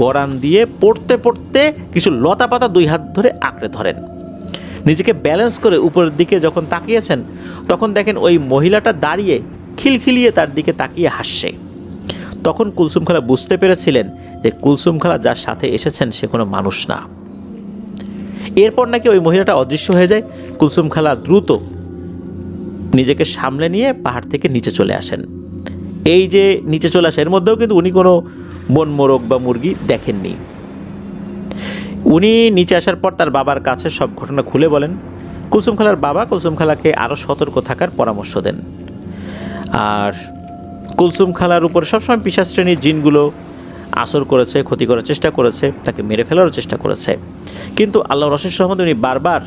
গড়ান দিয়ে পড়তে পড়তে কিছু লতা পাতা দুই হাত ধরে আঁকড়ে ধরেন। নিজেকে ব্যালেন্স করে উপরের দিকে যখন তাকিয়েছেন, তখন দেখেন ওই মহিলাটা দাঁড়িয়ে খিলখিলিয়ে তার দিকে তাকিয়ে হাসছে। তখন কুলসুম খালা বুঝতে পেরেছিলেন যে কুলসুম খালা যার সাথে এসেছেন সে কোনো মানুষ না। এরপর নাকি ওই মহিলাটা অদৃশ্য হয়ে যায়। কুলসুম খালা দ্রুত নিজেকে সামলে নিয়ে পাহাড় থেকে নিচে চলে আসেন। এই যে নিচে চলে আসে, এর মধ্যেও কিন্তু উনি কোনো বন মোরগ বা মুরগি দেখেননি। উনি নিচে আসার পর তার বাবার কাছে সব ঘটনা খুলে বলেন। কুলসুম খালার বাবা কুলসুম খালাকে আরও সতর্ক থাকার পরামর্শ দেন। আর কুলসুম খালার উপর সবসময় পিশাচ শ্রেণীর জিনগুলো আসর করেছে, ক্ষতি করার চেষ্টা করেছে, তাকে মেরে ফেলারও চেষ্টা করেছে, কিন্তু আল্লাহর অশেষ রহমতে উনি বারবার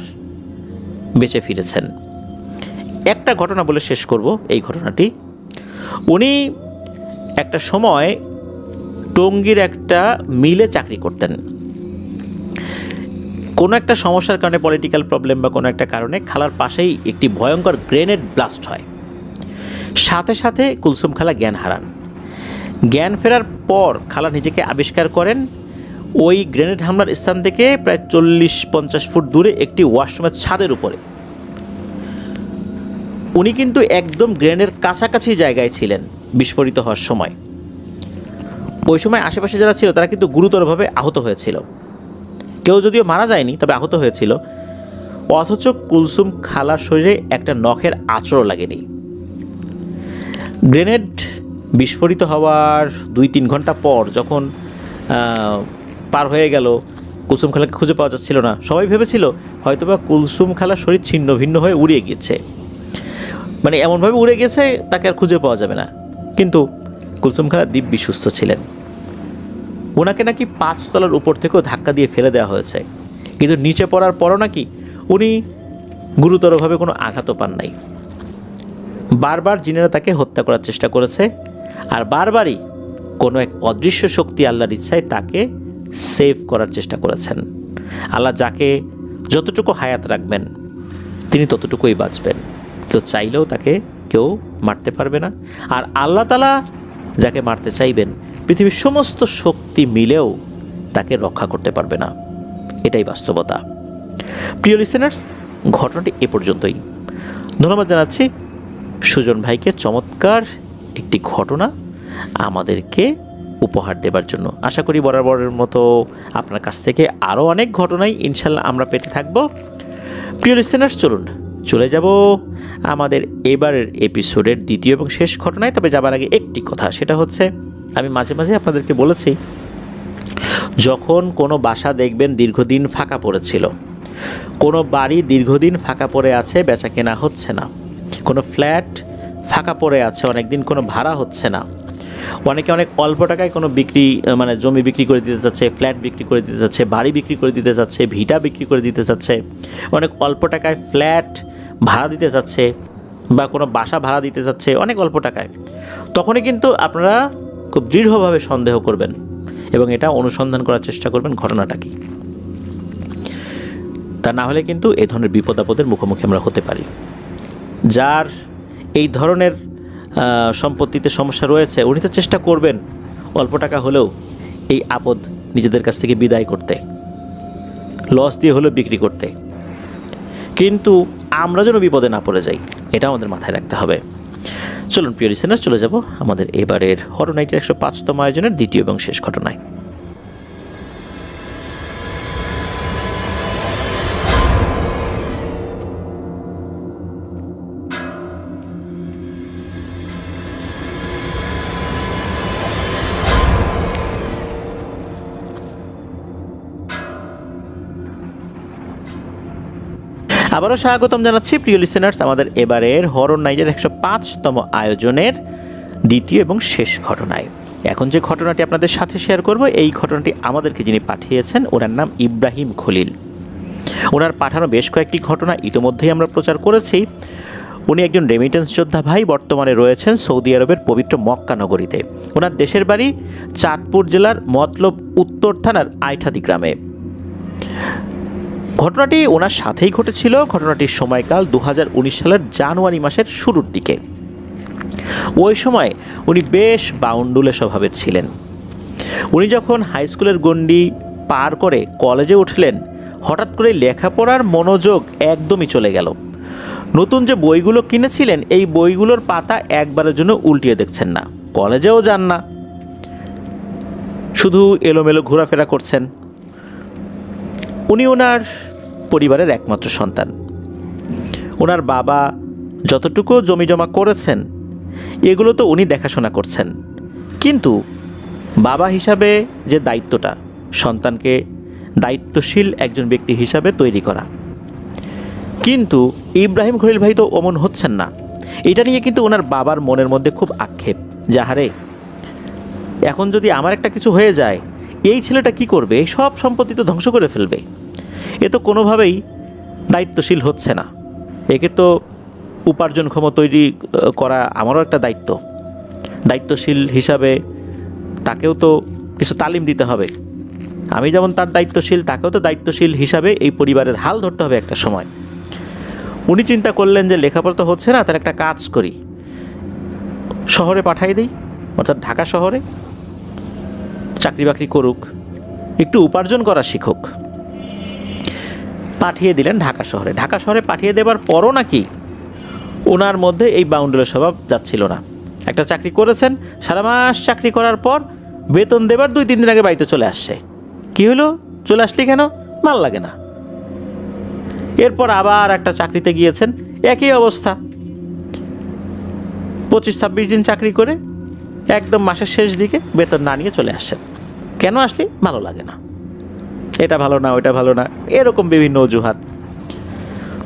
বেঁচে ফিরেছেন। একটা ঘটনা বলে শেষ করব। এই ঘটনাটি, উনি একটা সময় টঙ্গীর একটা মিলে চাকরি করতেন। কোনো একটা সমস্যার কারণে, পলিটিক্যাল প্রবলেম বা কোনো একটা কারণে খালার পাশেই একটি ভয়ঙ্কর গ্রেনেড ব্লাস্ট হয়। সাথে সাথে কুলসুম খালা জ্ঞান হারান। জ্ঞান ফেরার পর খালা নিজেকে আবিষ্কার করেন ওই গ্রেনেড হামলার স্থান থেকে প্রায় 40-50 ফুট দূরে একটি ওয়াশরুমের ছাদের উপরে। উনি কিন্তু একদম গ্রেনেডের কাছাকাছি জায়গায় ছিলেন বিস্ফোরিত হওয়ার সময়। ওই সময় আশেপাশে যারা ছিল তারা কিন্তু গুরুতরভাবে আহত হয়েছিল। কেউ যদিও মারা যায়নি, তবে আহত হয়েছিল। অথচ কুলসুম খালার শরীরে একটা নখের আঁচড়ও লাগেনি। গ্রেনেড বিস্ফোরিত হওয়ার 2-3 ঘন্টা পর যখন পার হয়ে গেল, কুলসুম খালাকে খুঁজে পাওয়া যাচ্ছিল না। সবাই ভেবেছিল হয়তোবা কুলসুম খালার শরীর ছিন্ন ভিন্ন হয়ে উড়িয়ে গিয়েছে, মানে এমনভাবে উড়ে গেছে তাকে আর খুঁজে পাওয়া যাবে না। কিন্তু কুলসুম খালা দিব্যি সুস্থ ছিলেন। ওনাকে নাকি 5 তলার উপর থেকেও ধাক্কা দিয়ে ফেলে দেওয়া হয়েছে, কিন্তু নিচে পড়ার পরও নাকি উনি গুরুতরভাবে কোনো আঘাতও পান নাই। বারবার জিনেরা তাকে হত্যা করার চেষ্টা করেছে, আর বারবারই কোনো এক অদৃশ্য শক্তি আল্লাহর ইচ্ছায় তাকে সেভ করার চেষ্টা করেছেন। আল্লাহ যাকে যতটুকু হায়াত রাখবেন তিনি ততটুকুই বাঁচবেন। কেউ চাইলেও তাকে কেউ মারতে পারবে না। আর আল্লাহ তাআলা যাকে মারতে চাইবেন পৃথিবীর সমস্ত শক্তি মিলেও তাকে রক্ষা করতে পারবে না। এটাই বাস্তবতা। প্রিয় লিসেনার্স, ঘটনাটি এ পর্যন্তই। ধন্যবাদ জানাচ্ছি সুজন ভাইকে, চমৎকার একটি ঘটনা আমাদেরকে উপহার দেবার জন্য। আশা করি বরাবরের মতো আপনার কাছ থেকে আরও অনেক ঘটনাই ইনশাল্লাহ আমরা পেতে থাকব। প্রিয় লিসেনার্স, চলুন চলে যাব আমাদের এবারের এপিসোডের দ্বিতীয় এবং শেষ ঘটনায়। তবে যাবার আগে একটি কথা, সেটা হচ্ছে আমি মাঝে মাঝে আপনাদেরকে বলেছি, যখন কোনো বাসা দেখবেন দীর্ঘদিন ফাঁকা পড়েছিল, কোনো বাড়ি দীর্ঘদিন ফাঁকা পড়ে আছে, বেচা কেনা হচ্ছে না, কোনো ফ্ল্যাট ফাঁকা পড়ে আছে অনেক দিন, কোনো ভাড়া হচ্ছে না, অনেকে অনেক অল্প টাকায় কোনো জমি বিক্রি করে দিতে চাচ্ছে, ফ্ল্যাট বিক্রি করে দিতে চাচ্ছে, বাড়ি বিক্রি করে দিতে চাচ্ছে, ভিটা বিক্রি করে দিতে চাচ্ছে, অনেক অল্প টাকায় ফ্ল্যাট ভাড়া দিতে চাচ্ছে বা কোনো বাসা ভাড়া দিতে চাচ্ছে অনেক অল্প টাকায়, তখনই কিন্তু আপনারা খুব দৃঢ়ভাবে সন্দেহ করবেন এবং এটা অনুসন্ধান করার চেষ্টা করবেন ঘটনাটা কি। তা না হলে কিন্তু এই ধরনের বিপদ আপদের মুখোমুখি আমরা হতে পারি। যার এই ধরনের সম্পত্তিতে সমস্যা রয়েছে, উনি তো চেষ্টা করবেন অল্প টাকা হলেও এই আপদ নিজেদের কাছ থেকে বিদায় করতে, লস দিয়ে হলেও বিক্রি করতে। কিন্তু আমরা যেন বিপদে না পড়ে যাই, এটা আমাদের মাথায় রাখতে হবে। চলুন প্রিয় লিসেনার্স, চলে যাব আমাদের এবারের হরর নাইটের 105তম আয়োজনের দ্বিতীয় এবং শেষ ঘটনায়। আবারও স্বাগতম জানাচ্ছি প্রিয় লিসেনার্স আমাদের এবারের হরর নাইটের 105তম আয়োজনের দ্বিতীয় এবং শেষ ঘটনায়। এখন যে ঘটনাটি আপনাদের সাথে শেয়ার করব, এই ঘটনাটি আমাদেরকে যিনি পাঠিয়েছেন ওনার নাম ইব্রাহিম খলিল। ওনার পাঠানো বেশ কয়েকটি ঘটনা ইতিমধ্যেই আমরা প্রচার করেছি। উনি একজন রেমিটেন্স যোদ্ধা ভাই, বর্তমানে রয়েছেন সৌদি আরবের পবিত্র মক্কা নগরীতে। ওনার দেশের বাড়ি চাঁদপুর জেলার মতলব উত্তর থানার আইঠাদি গ্রামে। ঘটনাটি ওনার সাথেই ঘটেছিল। ঘটনাটির সময়কাল 2019 সালের জানুয়ারি মাসের শুরুর দিকে। ওই সময় উনি বেশ বাউন্ডুলে স্বভাবের ছিলেন। উনি যখন হাই স্কুলের গণ্ডি পার করে কলেজে উঠলেন, হঠাৎ করে লেখাপড়ার মনোযোগ একদমই চলে গেল। নতুন যে বইগুলো কিনেছিলেন, এই বইগুলোর পাতা একবারের জন্য উল্টিয়ে দেখছেন না, কলেজেও যান না, শুধু এলোমেলো ঘোরাফেরা করছেন। উনি ওনার পরিবারের একমাত্র সন্তান। ওনার বাবা যতটুকু জমি জমা করেছেন এগুলো তো উনি দেখাশোনা করছেন, কিন্তু বাবা হিসাবে যে দায়িত্বটা, সন্তানকে দায়িত্বশীল একজন ব্যক্তি হিসাবে তৈরি করা, কিন্তু ইব্রাহিম খলিল ভাই তো অমন হচ্ছেন না। এটা নিয়ে কিন্তু ওনার বাবার মনের মধ্যে খুব আক্ষেপ, যাহারে এখন যদি আমার একটা কিছু হয়ে যায়, এই ছেলেটা কি করবে? এই সব সম্পত্তি তো ধ্বংস করে ফেলবে। এ তো কোনোভাবেই দায়িত্বশীল হচ্ছে না। একে তো উপার্জনক্ষম তৈরি করা আমারও একটা দায়িত্ব। দায়িত্বশীল হিসাবে তাকেও তো কিছু তালিম দিতে হবে। আমি যেমন তার দায়িত্বশীল, তাকেও তো দায়িত্বশীল হিসাবে এই পরিবারের হাল ধরতে হবে একটা সময়। উনি চিন্তা করলেন যে লেখাপড়া তো হচ্ছে না, তার একটা কাজ করি, শহরে পাঠাই দিই, অর্থাৎ ঢাকা শহরে চাকরি বাকরি করুক, একটু উপার্জন করা শিখুক। পাঠিয়ে দিলেন ঢাকা শহরে। ঢাকা শহরে পাঠিয়ে দেবার পরও নাকি ওনার মধ্যে এই বাউন্ডুলের স্বভাব যাচ্ছিল না। একটা চাকরি করেছেন, সারা মাস চাকরি করার পর বেতন দেবার 2-3 দিন আগে বাড়িতে চলে আসছে। কি হলো, চলে আসলি কেন? ভাল লাগে না। এরপর আবার একটা চাকরিতে গিয়েছেন, একই অবস্থা। 25-26 দিন চাকরি করে একদম মাসের শেষ দিকে বেতন না নিয়ে চলে আসছেন। কেন আসলি? ভালো লাগে না, এটা ভালো না, ওইটা ভালো না, এরকম বিভিন্ন অজুহাত।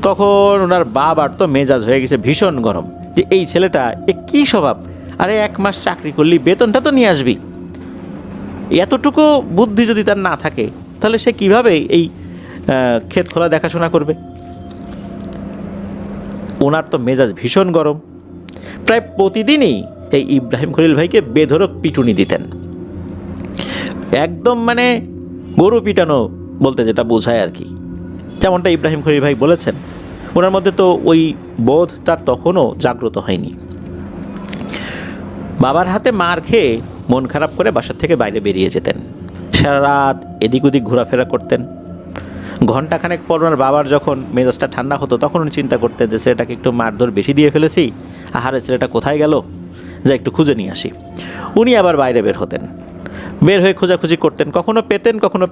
তখন ওনার বাবার তো মেজাজ হয়ে গেছে ভীষণ গরম, যে এই ছেলেটা এ কী স্বভাব? আরে 1 মাস চাকরি করলি, বেতনটা তো নিয়ে আসবি। এতটুকু বুদ্ধি যদি তার না থাকে, তাহলে সে কিভাবে এই ক্ষেত খোলা দেখাশোনা করবে? ওনার তো মেজাজ ভীষণ গরম। প্রায় প্রতিদিনই এই ইব্রাহিম খলিল ভাইকে বেধড়ক পিটুনি দিতেন। একদম গরু পিটানো বলতে যেটা বোঝায় আর কি, যেমনটা ইব্রাহিম খলিল ভাই বলেছেন। ওনার মধ্যে তো ওই বোধটা তখনও জাগ্রত হয়নি। বাবার হাতে মার খেয়ে মন খারাপ করে বাসার থেকে বাইরে বেরিয়ে যেতেন। সারা রাত এদিক ওদিক ঘোরাফেরা করতেন। ঘণ্টাখানেক পর ওনার বাবার যখন মেজাজটা ঠান্ডা হতো, তখন উনি চিন্তা করতেন যে ছেলেটাকে একটু মারধর বেশি দিয়ে ফেলেছি, আহারে ছেলেটা কোথায় গেল, যা একটু খুঁজে নিয়ে আসি। উনি আবার বাইরে বের হতেন। বের হয়ে খোঁজাখুঁজি করতেন, কখনো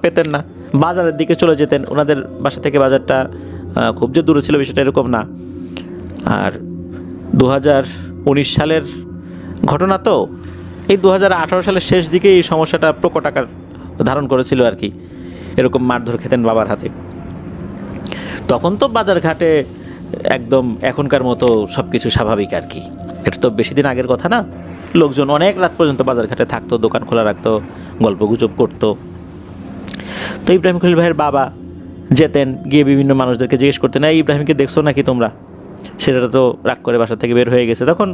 পেতেন না। বাজারের দিকে চলে যেতেন, ওনাদের বাসা থেকে বাজারটা খুব যে দূরে ছিল বিষয়টা এরকম না। আর 2019 সালের ঘটনা তো, এই 2018 সালের শেষ দিকে এই সমস্যাটা প্রকট আকার ধারণ করেছিল আর কি। এরকম মারধর খেতেন বাবার হাতে। তখন তো বাজার ঘাটে একদম এখনকার মতো সব কিছু স্বাভাবিক আর কি। এটা তো বেশি দিন আগের কথা না। লোকজন অনেক রাত পর্যন্ত বাজার ঘাটে থাকতো, দোকান খোলা রাখতো, গল্পগুজব করতো। তো ইব্রাহিম খলিল ভাইয়ের বাবা যেতেন, গিয়ে বিভিন্ন মানুষদেরকে জিজ্ঞেস করতেন, এই ইব্রাহিমকে দেখছো নাকি তোমরা? ছেলেটা তো রাগ করে বাসা থেকে বের হয়ে গেছে। তখন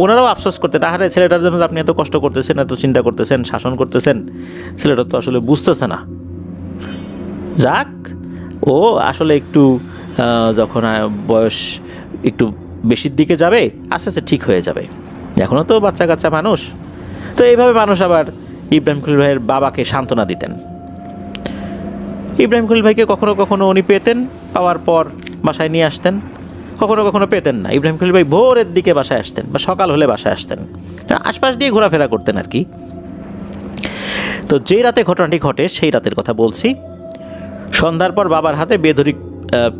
ওনারাও আফসোস করতেন, আহারে ছেলেটার জন্য আপনি এত কষ্ট করতেছেন, এত চিন্তা করতেছেন, শাসন করতেছেন, ছেলেটা তো আসলে বুঝতেছে না। যাক, ও আসলে একটু যখন বয়স একটু বেশির দিকে যাবে আস্তে আস্তে ঠিক হয়ে যাবে, এখনও তো বাচ্চা কাচ্চা মানুষ। তো এইভাবে মানুষ আবার ইব্রাহিম খলিল ভাইয়ের বাবাকে সান্ত্বনা দিতেন। ইব্রাহিম খলিল ভাইকে কখনো কখনো উনি পেতেন, পাওয়ার পর বাসায় নিয়ে আসতেন, কখনো কখনো পেতেন না। ইব্রাহিম খলিল ভাই ভোরের দিকে বাসায় আসতেন বা সকাল হলে বাসায় আসতেন, আশপাশ দিয়ে ঘোরাফেরা করতেন আর কি। তো যেই রাতে ঘটনাটি ঘটে সেই রাতের কথা বলছি। সন্ধ্যার পর বাবার হাতে বেধড়ি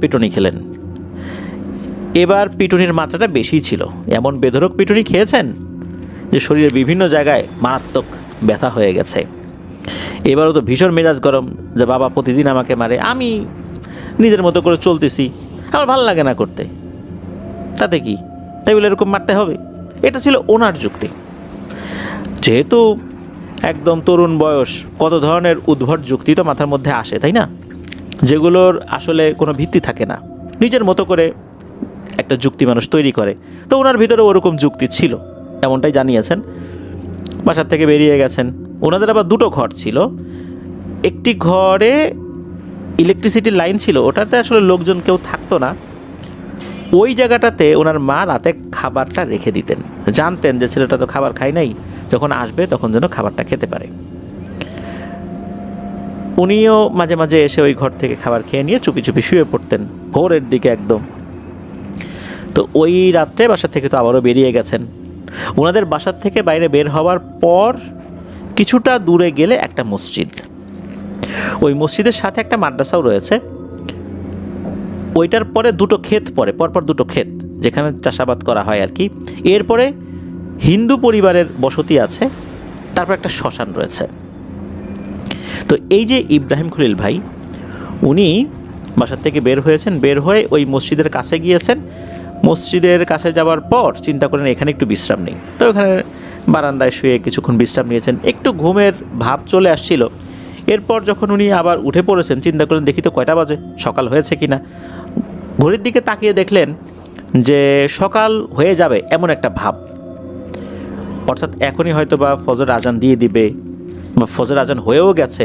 পিটুনি খেলেন। এবার পিটুনির মাত্রাটা বেশি ছিল। এমন বেধড়ক পিটুনি খেয়েছেন যে শরীরের বিভিন্ন জায়গায় মারাত্মক ব্যথা হয়ে গেছে। এবারও তো ভীষণ মেজাজ গরম যে বাবা প্রতিদিন আমাকে মারে, আমি নিজের মতো করে চলতেছি, আমার ভালো লাগে না করতে, তাতে কি তাই বলে এরকম মারতে হবে? এটা ছিল ওনার যুক্তি। যেহেতু একদম তরুণ বয়স, কত ধরনের উদ্ভট যুক্তি তো মাথার মধ্যে আসে, তাই না? যেগুলোর আসলে কোনো ভিত্তি থাকে না, নিজের মতো করে একটা যুক্তি মানুষ তৈরি করে। তো ওনার ভিতরে ওরকম যুক্তি ছিল, এমনটাই জানিয়েছেন। বাসার থেকে বেরিয়ে গেছেন। ওনাদের আবার দুটো ঘর ছিল। একটি ঘরে ইলেকট্রিসিটির লাইন ছিল, ওটাতে আসলে লোকজন কেউ থাকতো না। ওই জায়গাটাতে ওনার মা রাতে খাবারটা রেখে দিতেন, জানতেন যে ছেলেটা তো খাবার খায় নাই, যখন আসবে তখন যেন খাবারটা খেতে পারে। উনিও মাঝে মাঝে এসে ওই ঘর থেকে খাবার খেয়ে নিয়ে চুপি চুপি শুয়ে পড়তেন ভোরের দিকে একদম। তো ওই রাত্রে বাসা থেকে তো আবারও বেরিয়ে গেছেন। ওনাদের বাসার থেকে বাইরে বের হওয়ার পর কিছুটা দূরে গেলে একটা মসজিদ, ওই মসজিদের সাথে একটা মাদ্রাসাও রয়েছে। ওইটার পরে দুটো ক্ষেত, পরপর দুটো ক্ষেত যেখানে চাষাবাদ করা হয় আর কি। এরপরে হিন্দু পরিবারের বসতি আছে, তারপর একটা শ্মশান রয়েছে। তো এই যে ইব্রাহিম খলিল ভাই, উনি বাসার থেকে বের হয়েছেন, বের হয়ে ওই মসজিদের কাছে গিয়েছেন। মসজিদের কাছে যাওয়ার পর চিন্তা করেন এখানে একটু বিশ্রাম নেই। তো ওখানে বারান্দায় শুয়ে কিছুক্ষণ বিশ্রাম নিয়েছেন, একটু ঘুমের ভাব চলে আসছিল। এরপর যখন উনি আবার উঠে পড়েছেন, চিন্তা করেন দেখি তো কয়টা বাজে, সকাল হয়েছে কি না। ঘড়ির দিকে তাকিয়ে দেখলেন যে সকাল হয়ে যাবে এমন একটা ভাব, অর্থাৎ এখনই হয়তো বা ফজর আজান দিয়ে দিবে বা ফজর আজান হয়েও গেছে।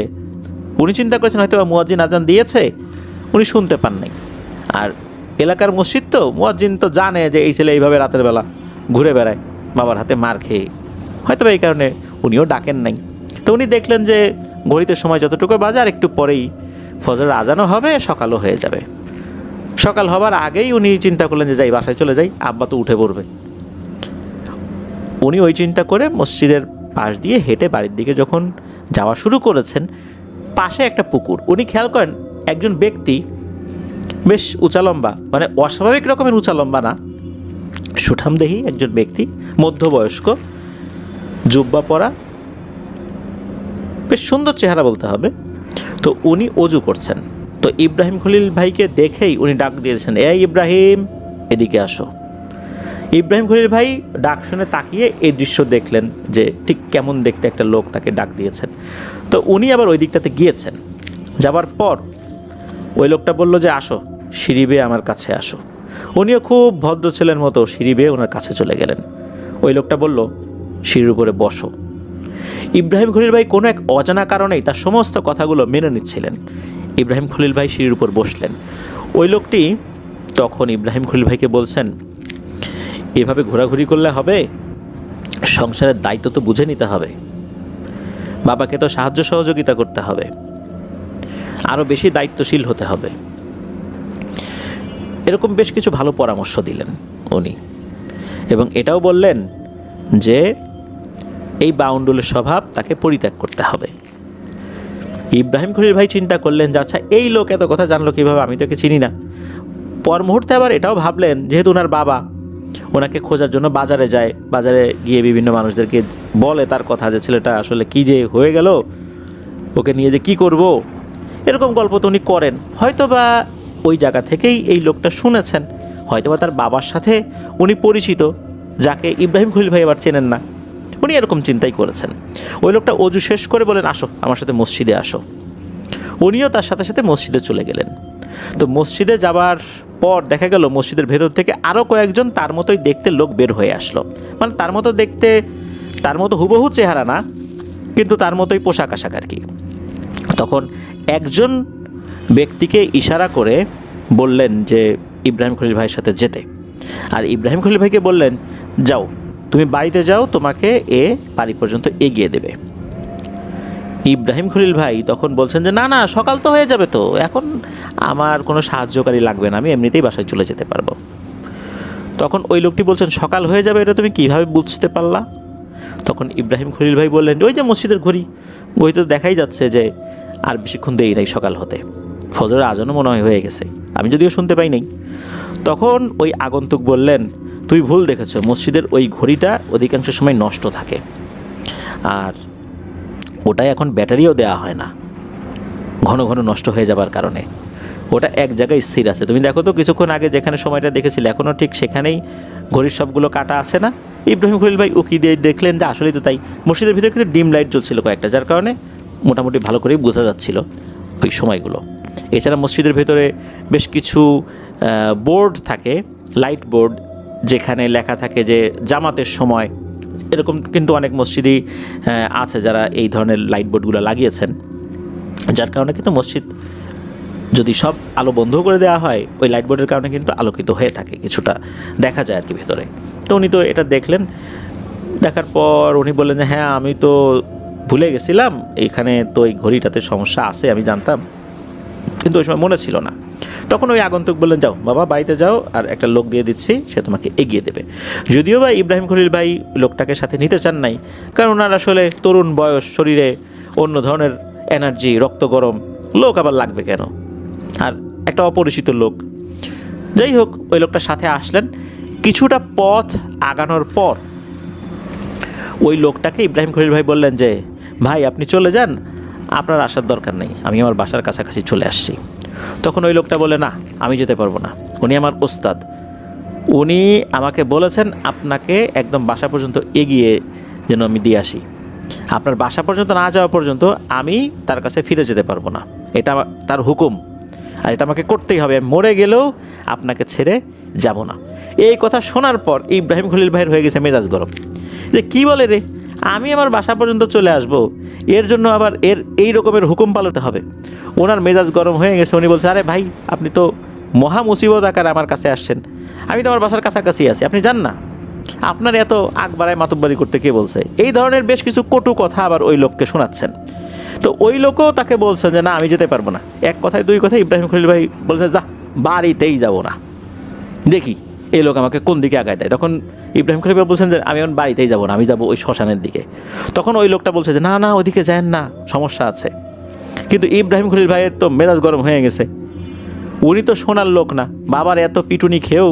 উনি চিন্তা করেছেন হয়তো বা মুয়াজ্জিন আজান দিয়েছে, উনি শুনতে পান নাই। আর এলাকার মসজিদ তো, মুয়াজ্জিন তো জানে যে এই ছেলে এইভাবে রাতের বেলা ঘুরে বেড়ায় বাবার হাতে মার খেয়ে, হয়তো বা এই কারণে উনিও ডাকেন নাই। তো উনি দেখলেন যে ঘড়িতে সময় যতটুকু বাজে আর একটু পরেই ফজর আজানও হবে, সকালও হয়ে যাবে। সকাল হবার আগেই উনি চিন্তা করলেন যে যাই বাসায় চলে যাই, আব্বা তো উঠে পড়বে। উনি ওই চিন্তা করে মসজিদের পাশ দিয়ে হেঁটে বাড়ির দিকে যখন যাওয়া শুরু করেছেন, পাশে একটা পুকুর। উনি খেয়াল করেন একজন ব্যক্তি বেশ উঁচা লম্বা, মানে অস্বাভাবিক রকমের উঁচা লম্বা না, সুঠামদেহী একজন ব্যক্তি, মধ্যবয়স্ক, জুব্বা পরা, বেশ সুন্দর চেহারা বলতে হবে। তো উনি অজু করছেন। তো ইব্রাহিম খলিল ভাইকে দেখেই উনি ডাক দিয়েছেন, এই ইব্রাহিম এদিকে আসো। ইব্রাহিম খলিল ভাই ডাক শুনে তাকিয়ে এই দৃশ্য দেখলেন যে ঠিক কেমন দেখতে একটা লোক তাকে ডাক দিয়েছেন। তো উনি আবার ওই দিকটাতে গিয়েছেন। যাবার পর ওই লোকটা বলল যে আসো, সিঁড়ি বেয়ে আমার কাছে আসো। উনিও খুব ভদ্র ছেলের মতো সিঁড়ি বেয়ে ওনার কাছে চলে গেলেন। ওই লোকটা বলল সিঁড়ির উপরে বসো। ইব্রাহিম খলিল ভাই কোনো এক অজানা কারণেই তার সমস্ত কথাগুলো মেনে নিচ্ছিলেন। ইব্রাহিম খলিল ভাই সিঁড়ির উপর বসলেন। ওই লোকটি তখন ইব্রাহিম খলিল ভাইকে বলছেন, এভাবে ঘোরাঘুরি করলে হবে? সংসারের দায়িত্ব তো বুঝে নিতে হবে, বাবাকে তো সাহায্য সহযোগিতা করতে হবে, আরও বেশি দায়িত্বশীল হতে হবে। এরকম বেশ কিছু ভালো পরামর্শ দিলেন উনি, এবং এটাও বললেন যে এই বাউন্ডুলের স্বভাব তাকে পরিত্যাগ করতে হবে। ইব্রাহিম খলিল ভাই চিন্তা করলেন যে আচ্ছা এই লোক এত কথা জানলো কীভাবে, আমি তোকে চিনি না। পর মুহূর্তে আবার এটাও ভাবলেন যেহেতু ওনার বাবা ওনাকে খোঁজার জন্য বাজারে যায়, বাজারে গিয়ে বিভিন্ন মানুষদেরকে বলে তার কথা যে ছেলেটা আসলে কী যে হয়ে গেল, ওকে নিয়ে যে কী করব, এরকম গল্প তো উনি করেন। হয়তোবা ওই জায়গা থেকেই এই লোকটা শুনেছেন, হয়তোবা তার বাবার সাথে উনি পরিচিত, যাকে ইব্রাহিম খলিল ভাই আবার চেনেন না। উনি এরকম চিন্তাই করেছেন। ওই লোকটা অজু শেষ করে বলেন আসো আমার সাথে মসজিদে আসো। উনিও তার সাথে সাথে মসজিদে চলে গেলেন। তো মসজিদে যাবার পর দেখা গেল মসজিদের ভেতর থেকে আরও কয়েকজন তার মতোই দেখতে লোক বের হয়ে আসলো। মানে তার মতো দেখতে, তার মতো হুবহু চেহারা না, কিন্তু তার মতোই পোশাক আশাক আর কি। তখন একজন ব্যক্তিকে ইশারা করে বললেন যে ইব্রাহিম খলিল ভাইয়ের সাথে যেতে, আর ইব্রাহিম খলিল ভাইকে বললেন যাও তুমি বাড়িতে যাও, তোমাকে এ বাড়ি পর্যন্ত এগিয়ে দেবে। ইব্রাহিম খলিল ভাই তখন বলছেন যে না না, সকাল তো হয়ে যাবে, তো এখন আমার কোনো সাহায্যকারী লাগবে না, আমি এমনিতেই বাসায় চলে যেতে পারবো। তখন ওই লোকটি বলছেন সকাল হয়ে যাবে এটা তুমি কীভাবে বুঝতে পারলা? তখন ইব্রাহিম খলিল ভাই বললেন ওই যে মসজিদের ঘড়ি, ওই তো দেখাই যাচ্ছে যে আর বেশিক্ষণ দেরি নাই সকাল হতে, ফজরের আজানও মনে হয় হয়ে গেছে, আমি যদিও শুনতে পাই নাই। তখন ওই আগন্তুক বললেন তুই ভুল দেখেছো, মসজিদের ওই ঘড়িটা অধিকাংশ সময় নষ্ট থাকে, আর ওটাই এখন ব্যাটারিও দেওয়া হয় না ঘন ঘন নষ্ট হয়ে যাবার কারণে, ওটা এক জায়গায় স্থির আছে। তুমি দেখো তো কিছুক্ষণ আগে যেখানে সময়টা দেখেছিলে এখনও ঠিক সেখানেই ঘড়ির সবগুলো কাটা আছে না? ইব্রাহিম খলিল ভাই উকি দিয়ে দেখলেন যে আসলেই তো তাই। মসজিদের ভিতরে কিন্তু ডিম লাইট জ্বলছিল কয়েকটা, যার কারণে মোটামুটি ভালো করেই বোঝা যাচ্ছিল ওই সময়গুলো। এছাড়া মসজিদের ভেতরে বেশ কিছু বোর্ড থাকে, লাইট বোর্ড, যেখানে লেখা থাকে যে জামাতের সময়, এরকম কিন্তু অনেক মসজিদই আছে যারা এই ধরনের লাইট বোর্ডগুলো লাগিয়েছেন, যার কারণে কিন্তু মসজিদ যদি সব আলো বন্ধ করে দেওয়া হয় ওই লাইট বোর্ডের কারণে কিন্তু আলোকিত হয়ে থাকে, কিছুটা দেখা যায় আর কি ভেতরে। তো উনি তো এটা দেখলেন, দেখার পর উনি বললেন যে হ্যাঁ আমি তো ভুলে গেছিলাম, এখানে তো এই ঘড়িটাতে সমস্যা আছে আমি জানতাম, কিন্তু ওই সময় মনে ছিল না। তখন ওই আগন্তুক বললেন যাও বাবা বাড়িতে যাও, আর একটা লোক দিয়ে দিচ্ছি সে তোমাকে এগিয়ে দেবে। যদিও বা ইব্রাহিম খলিল ভাই লোকটাকে সাথে নিতে চান নাই, কারণ ওনার আসলে তরুণ বয়স, শরীরে অন্য ধরনের এনার্জি, রক্ত গরম, লোক আবার লাগবে কেন, আর একটা অপরিচিত লোক। যাই হোক ওই লোকটার সাথে আসলেন। কিছুটা পথ আগানোর পর ওই লোকটাকে ইব্রাহিম খলিল ভাই বললেন যে ভাই আপনি চলে যান, আপনার আসার দরকার নেই, আমি আমার বাসার কাছাকাছি চলে আসছি। তখন ওই লোকটা বলে না আমি যেতে পারবো না, উনি আমার ওস্তাদ, উনি আমাকে বলেছেন আপনাকে একদম বাসা পর্যন্ত এগিয়ে যেন আমি দিয়ে আসি, আপনার বাসা পর্যন্ত না যাওয়া পর্যন্ত আমি তার কাছে ফিরে যেতে পারবো না, এটা তার হুকুম, আর এটা আমাকে করতেই হবে, আমি মরে গেলেও আপনাকে ছেড়ে যাব না। এই কথা শোনার পর ইব্রাহিম খলিল ভাইয়ের হয়ে গেছে মেজাজ গরম, যে কী বলে রে, আমি আমার বাসা পর্যন্ত চলে আসব, এর জন্য আবার এই রকমের হুকুম পালতে হবে। ওনার মেজাজ গরম হয়ে গেছে, উনি বলছে আরে ভাই আপনি তো মহা মুসিবত আকারে আমার কাছে আসছেন, আমি তো আমার বাসার কাছাকাছি আছি, আপনি যান না, আপনার এত আগ বাড়ায় মাতব্বারি করতে কে বলছে? এই ধরনের বেশ কিছু কটু কথা আবার ওই লোককে শোনাচ্ছেন। তো ওই লোকও তাকে বলছেন যে না আমি যেতে পারবো না। এক কথায় দুই কথায় ইব্রাহিম খলিল ভাই বলছে যা বাড়িতেই যাব না, দেখি এই লোক আমাকে কোন দিকে আগায় দেয়। তখন ইব্রাহিম খলিল ভাই বলছেন যে আমি এখন বাড়িতেই যাব না, আমি যাব ওই শ্মশানের দিকে। তখন ওই লোকটা বলছে যে না না ওইদিকে যান না, সমস্যা আছে। কিন্তু ইব্রাহিম খলিল ভাইয়ের তো মেজাজ গরম হয়ে গেছে, উনি তো শোনার লোক না, বাবার এত পিটুনি খেয়েও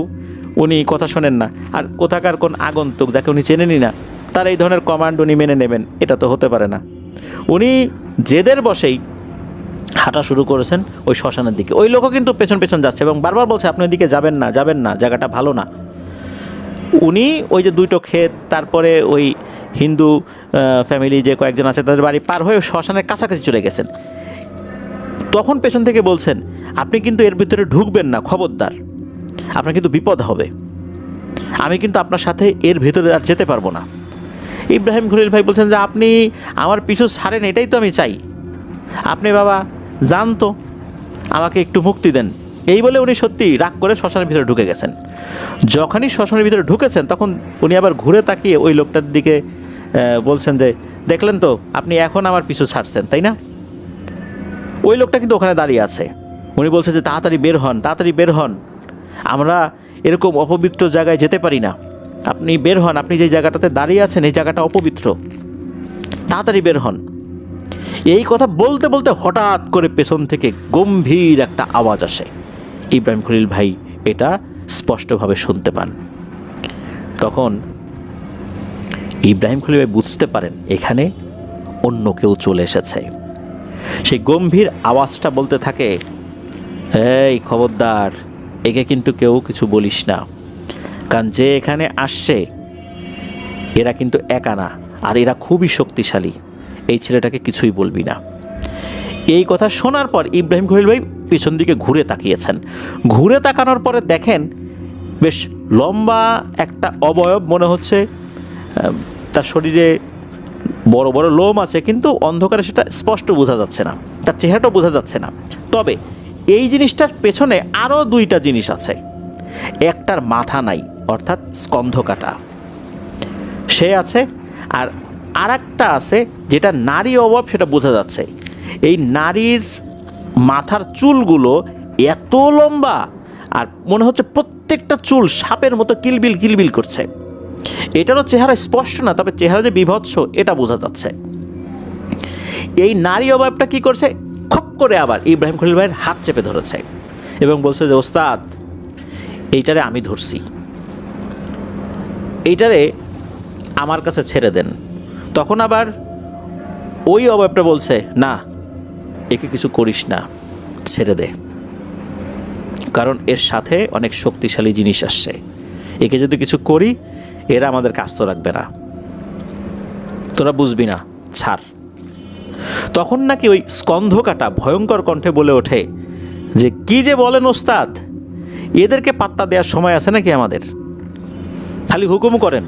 উনি কথা শোনেন না, আর কোথাকার কোন আগন্তুক যাকে উনি চেনেনই না তার এই ধরনের কমান্ড উনি মেনে নেবেন, এটা তো হতে পারে না। উনি জেদের বসেই হাঁটা শুরু করেছেন ওই শ্মশানের দিকে। ওই লোকও কিন্তু পেছন পেছন যাচ্ছে এবং বারবার বলছে আপনি ওইদিকে যাবেন না, যাবেন না, জায়গাটা ভালো না। উনি ওই যে দুটো ক্ষেত, তারপরে ওই হিন্দু ফ্যামিলি যে কয়েকজন আছে তাদের বাড়ি পার হয়ে শ্মশানের কাছাকাছি চলে গেছেন। তখন পেছন থেকে বলছেন আপনি কিন্তু এর ভিতরে ঢুকবেন না, খবরদার, আপনার কিন্তু বিপদ হবে, আমি কিন্তু আপনার সাথে এর ভেতরে আর যেতে পারবো না। ইব্রাহিম খলিল ভাই বলছেন যে আপনি আমার পিছু ছাড়েন, এটাই তো আমি চাই, আপনি বাবা যান তো, আমাকে একটু মুক্তি দেন। এই বলে উনি সত্যি রাগ করে শ্মশানের ভিতরে ঢুকে গেছেন। যখনই শ্মশানের ভিতরে ঢুকেছেন তখন উনি আবার ঘুরে তাকিয়ে ওই লোকটার দিকে বলছেন যে দেখলেন তো আপনি এখন আমার পিছু ছাড়ছেন তাই না? ওই লোকটা কিন্তু ওখানে দাঁড়িয়ে আছে। উনি বলছে যে তাড়াতাড়ি বের হন, তাড়াতাড়ি বের হন, আমরা এরকম অপবিত্র জায়গায় যেতে পারি না, আপনি বের হন, আপনি যে জায়গাটাতে দাঁড়িয়ে আছেন এই জায়গাটা অপবিত্র। তাড়াতাড়ি বের হন। এই কথা বলতে বলতে হঠাৎ করে পেছন থেকে গম্ভীর একটা আওয়াজ আসে। ইব্রাহিম খলিল ভাই এটা স্পষ্টভাবে শুনতে পান। তখন ইব্রাহিম খলিল ভাই বুঝতে পারেন এখানে অন্য কেউ চলে এসেছে। সেই গম্ভীর আওয়াজটা বলতে থাকে, এই খবরদার, একে কিন্তু কেউ কিছু বলিস না, কারণ যে এখানে আসছে এরা কিন্তু একা না, আর এরা খুবই শক্তিশালী, এই ছেলেটাকে কিছুই বলবি না। এই কথা শোনার পর ইব্রাহিম খলিল ভাই পিছন দিকে ঘুরে তাকিয়েছেন। ঘুরে তাকানোর পরে দেখেন বেশ লম্বা একটা অবয়ব, মনে হচ্ছে তার শরীরে বড় বড় লোম আছে, কিন্তু অন্ধকারে সেটা স্পষ্ট বোঝা যাচ্ছে না, তার চেহারাটাও বোঝা যাচ্ছে না। তবে এই জিনিসটার পেছনে আরও দুইটা জিনিস আছে। একটার মাথা নাই, অর্থাৎ স্কন্ধ কাটা সে আছে, আর আরেকটা আছে যেটা নারী অভাব, সেটা বোঝা যাচ্ছে। এই নারীর মাথার চুলগুলো এত লম্বা, আর মনে হচ্ছে প্রত্যেকটা চুল সাপের মতো কিলবিল কিলবিল করছে। এটারও চেহারা স্পষ্ট না, তবে চেহারা যে বিভৎস এটা বোঝা যাচ্ছে। এই নারী অভাবটা কি করছে, খপ করে আবার ইব্রাহিম খলিল ভাইয়ের হাত চেপে ধরেছে এবং বলছে যে, ওস্তাদ, এইটারে আমি ধরছি, এইটারে আমার কাছে ছেড়ে দেন। তখন আবার ওই অভাবটা বলছে, না, একে কিছু করিস না, ছেড়ে দে, কারণ এর সাথে অনেক শক্তিশালী জিনিস আসছে, একে যদি কিছু করি এরা আমাদের কাজ তো রাখবে না, তোরা বুঝবি না, ছাড়। তখন নাকি ওই স্কন্ধকাটা ভয়ঙ্কর কণ্ঠে বলে ওঠে যে, কি যে বলেন ওস্তাদ, এদেরকে পাত্তা দেওয়ার সময় আছে নাকি আমাদের, খালি হুকুম করেন,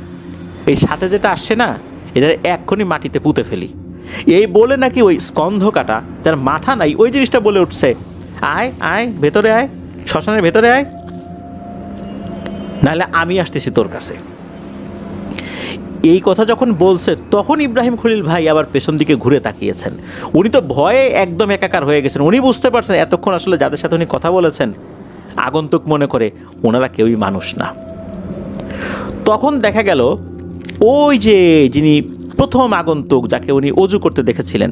এই সাথে যেটা আসছে না এটা এক্ষুনি মাটিতে পুঁতে ফেলি। এই বলে নাকি ওই স্কন্ধকাটা, যার মাথা নাই, ওই জিনিসটা বলে উঠছে, আয় আয় ভেতরে আয়, শ্মশানের ভেতরে আয়, নাহলে আমি আসতেছি তোর কাছে। এই কথা যখন বলছে তখন ইব্রাহিম খলিল ভাই আবার পেছন দিকে ঘুরে তাকিয়েছেন। উনি তো ভয়ে একদম একাকার হয়ে গেছেন। উনি বুঝতে পারছেন এতক্ষণ আসলে যাদের সাথে উনি কথা বলেছেন আগন্তুক মনে করে ওনারা কেউই মানুষ না। তখন দেখা গেল ওই যে যিনি প্রথম আগন্তুক, যাকে উনি অজু করতে দেখেছিলেন,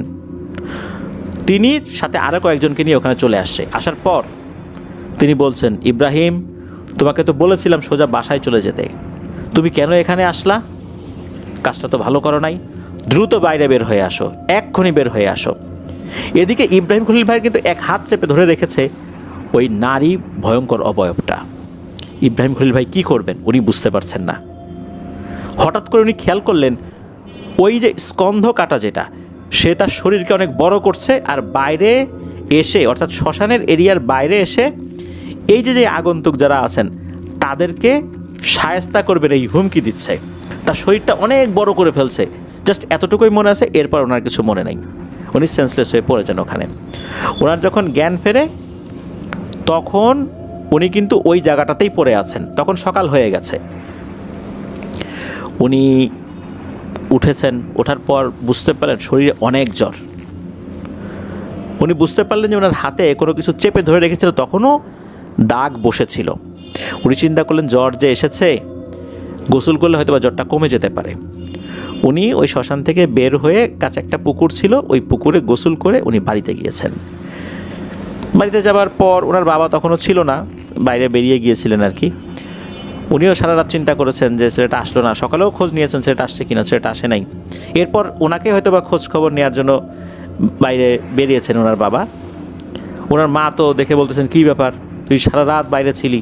তিনি সাথে আরও কয়েকজনকে নিয়ে ওখানে চলে আসছে। আসার পর তিনি বলছেন, ইব্রাহিম, তোমাকে তো বলেছিলাম সোজা বাসায় চলে যেতে, তুমি কেন এখানে আসলা? কাজটা তো ভালো করো নাই, দ্রুত বাইরে বের হয়ে আসো, এক্ষুনি বের হয়ে আসো। এদিকে ইব্রাহিম খলিল ভাইয়ের কিন্তু এক হাত চেপে ধরে রেখেছে ওই নারী ভয়ঙ্কর অবয়বটা। ইব্রাহিম খলিল ভাই কী করবেন উনি বুঝতে পারছেন না। হঠাৎ করে উনি খেয়াল করলেন ওই যে স্কন্ধ কাটা যেটা, সে তার শরীরকে অনেক বড় করছে, আর বাইরে এসে, অর্থাৎ শ্মশানের এরিয়ার বাইরে এসে এই যে আগন্তুক যারা আছেন তাদেরকে শায়েস্তা করবেন এই হুমকি দিচ্ছে। তার শরীরটা অনেক বড় করে ফেলছে, জাস্ট এতটুকুই মনে আছে, এরপর ওনার কিছু মনে নেই, উনি সেন্সলেস হয়ে পড়েছেন ওখানে। ওনার যখন জ্ঞান ফেরে তখন উনি কিন্তু ওই জায়গাটাতেই পড়ে আছেন। তখন সকাল হয়ে গেছে। উনি উঠেছেন, ওঠার পর বুঝতে পারলেন শরীরে অনেক জ্বর। উনি বুঝতে পারলেন যে ওনার হাতে কোনো কিছু চেপে ধরে রেখেছিল, তখনও দাগ বসেছিল। উনি চিন্তা করলেন জ্বর যে এসেছে, গোসল করলে হয়তো বা জ্বরটা কমে যেতে পারে। উনি ওই শ্মশান থেকে বের হয়ে কাছে একটা পুকুর ছিল, ওই পুকুরে গোসল করে উনি বাড়িতে গিয়েছেন। বাড়িতে যাবার পর ওনার বাবা তখনও ছিল না, বাইরে বেরিয়ে গিয়েছিলেন আর কি। উনিও সারা রাত চিন্তা করেছেন যে ছেলেটা আসলো না। সকালেও খোঁজ নিয়েছেন ছেলেটা আসছে কিনা, ছেলেটা আসে নাই। এরপর ওনাকে হয়তো বা খোঁজ খবর নেওয়ার জন্য বাইরে বেরিয়েছেন ওনার বাবা। ওনার মা তো দেখে বলতেছেন, কী ব্যাপার, তুই সারা রাত বাইরে ছিলি,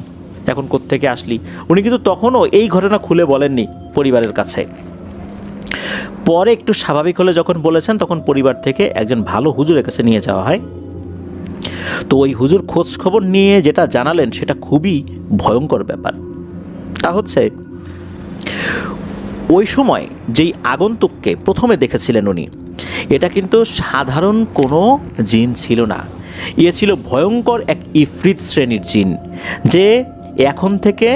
এখন কোত্থেকে আসলি? উনি কিন্তু তখনও এই ঘটনা খুলে বলেননি পরিবারের কাছে। পরে একটু স্বাভাবিক হলে যখন বলেছেন, তখন পরিবার থেকে একজন ভালো হুজুরের কাছে নিয়ে যাওয়া হয়। তো ওই হুজুর খোঁজ খবর নিয়ে যেটা জানালেন সেটা খুবই ভয়ঙ্কর ব্যাপার। তা হচ্ছে ওই সময় যেই আগন্তুককে প্রথমে দেখেছিলেন উনি, এটা কিন্তু সাধারণ কোনো জিন ছিল না। এ ছিল ভয়ঙ্কর এক ইফরিত শ্রেণীর জিন, যে এখন থেকে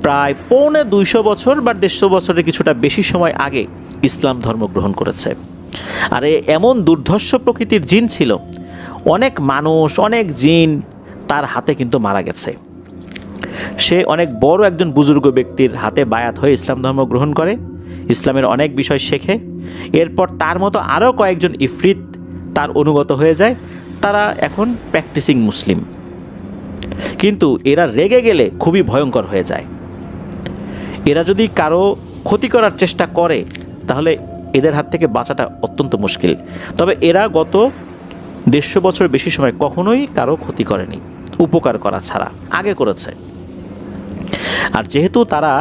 প্রায় 250 বছর বা 150 বছরের কিছুটা বেশি সময় আগে ইসলাম ধর্ম গ্রহণ করেছে। আর এমন দুর্ধর্ষ প্রকৃতির জিন ছিল, অনেক মানুষ, অনেক জিন তার হাতে কিন্তু মারা গেছে। সে অনেক বড় একজন বুজুর্গ ব্যক্তির হাতে বায়াত হয়ে ইসলাম ধর্ম গ্রহণ করে ইসলামের অনেক বিষয় শেখে। এরপর তার মতো আরও কয়েকজন ইফরিত তার অনুগত হয়ে যায়, তারা এখন প্র্যাকটিসিং মুসলিম। কিন্তু এরা রেগে গেলে খুবই ভয়ঙ্কর হয়ে যায়। এরা যদি কারো ক্ষতি করার চেষ্টা করে তাহলে এদের হাত থেকে বাঁচাটা অত্যন্ত মুশকিল। তবে এরা গত 150 বছর বেশি সময় কখনোই কারো ক্ষতি করেনি, উপকার করা ছাড়া। আগে করেছে। আর যেহেতু তারা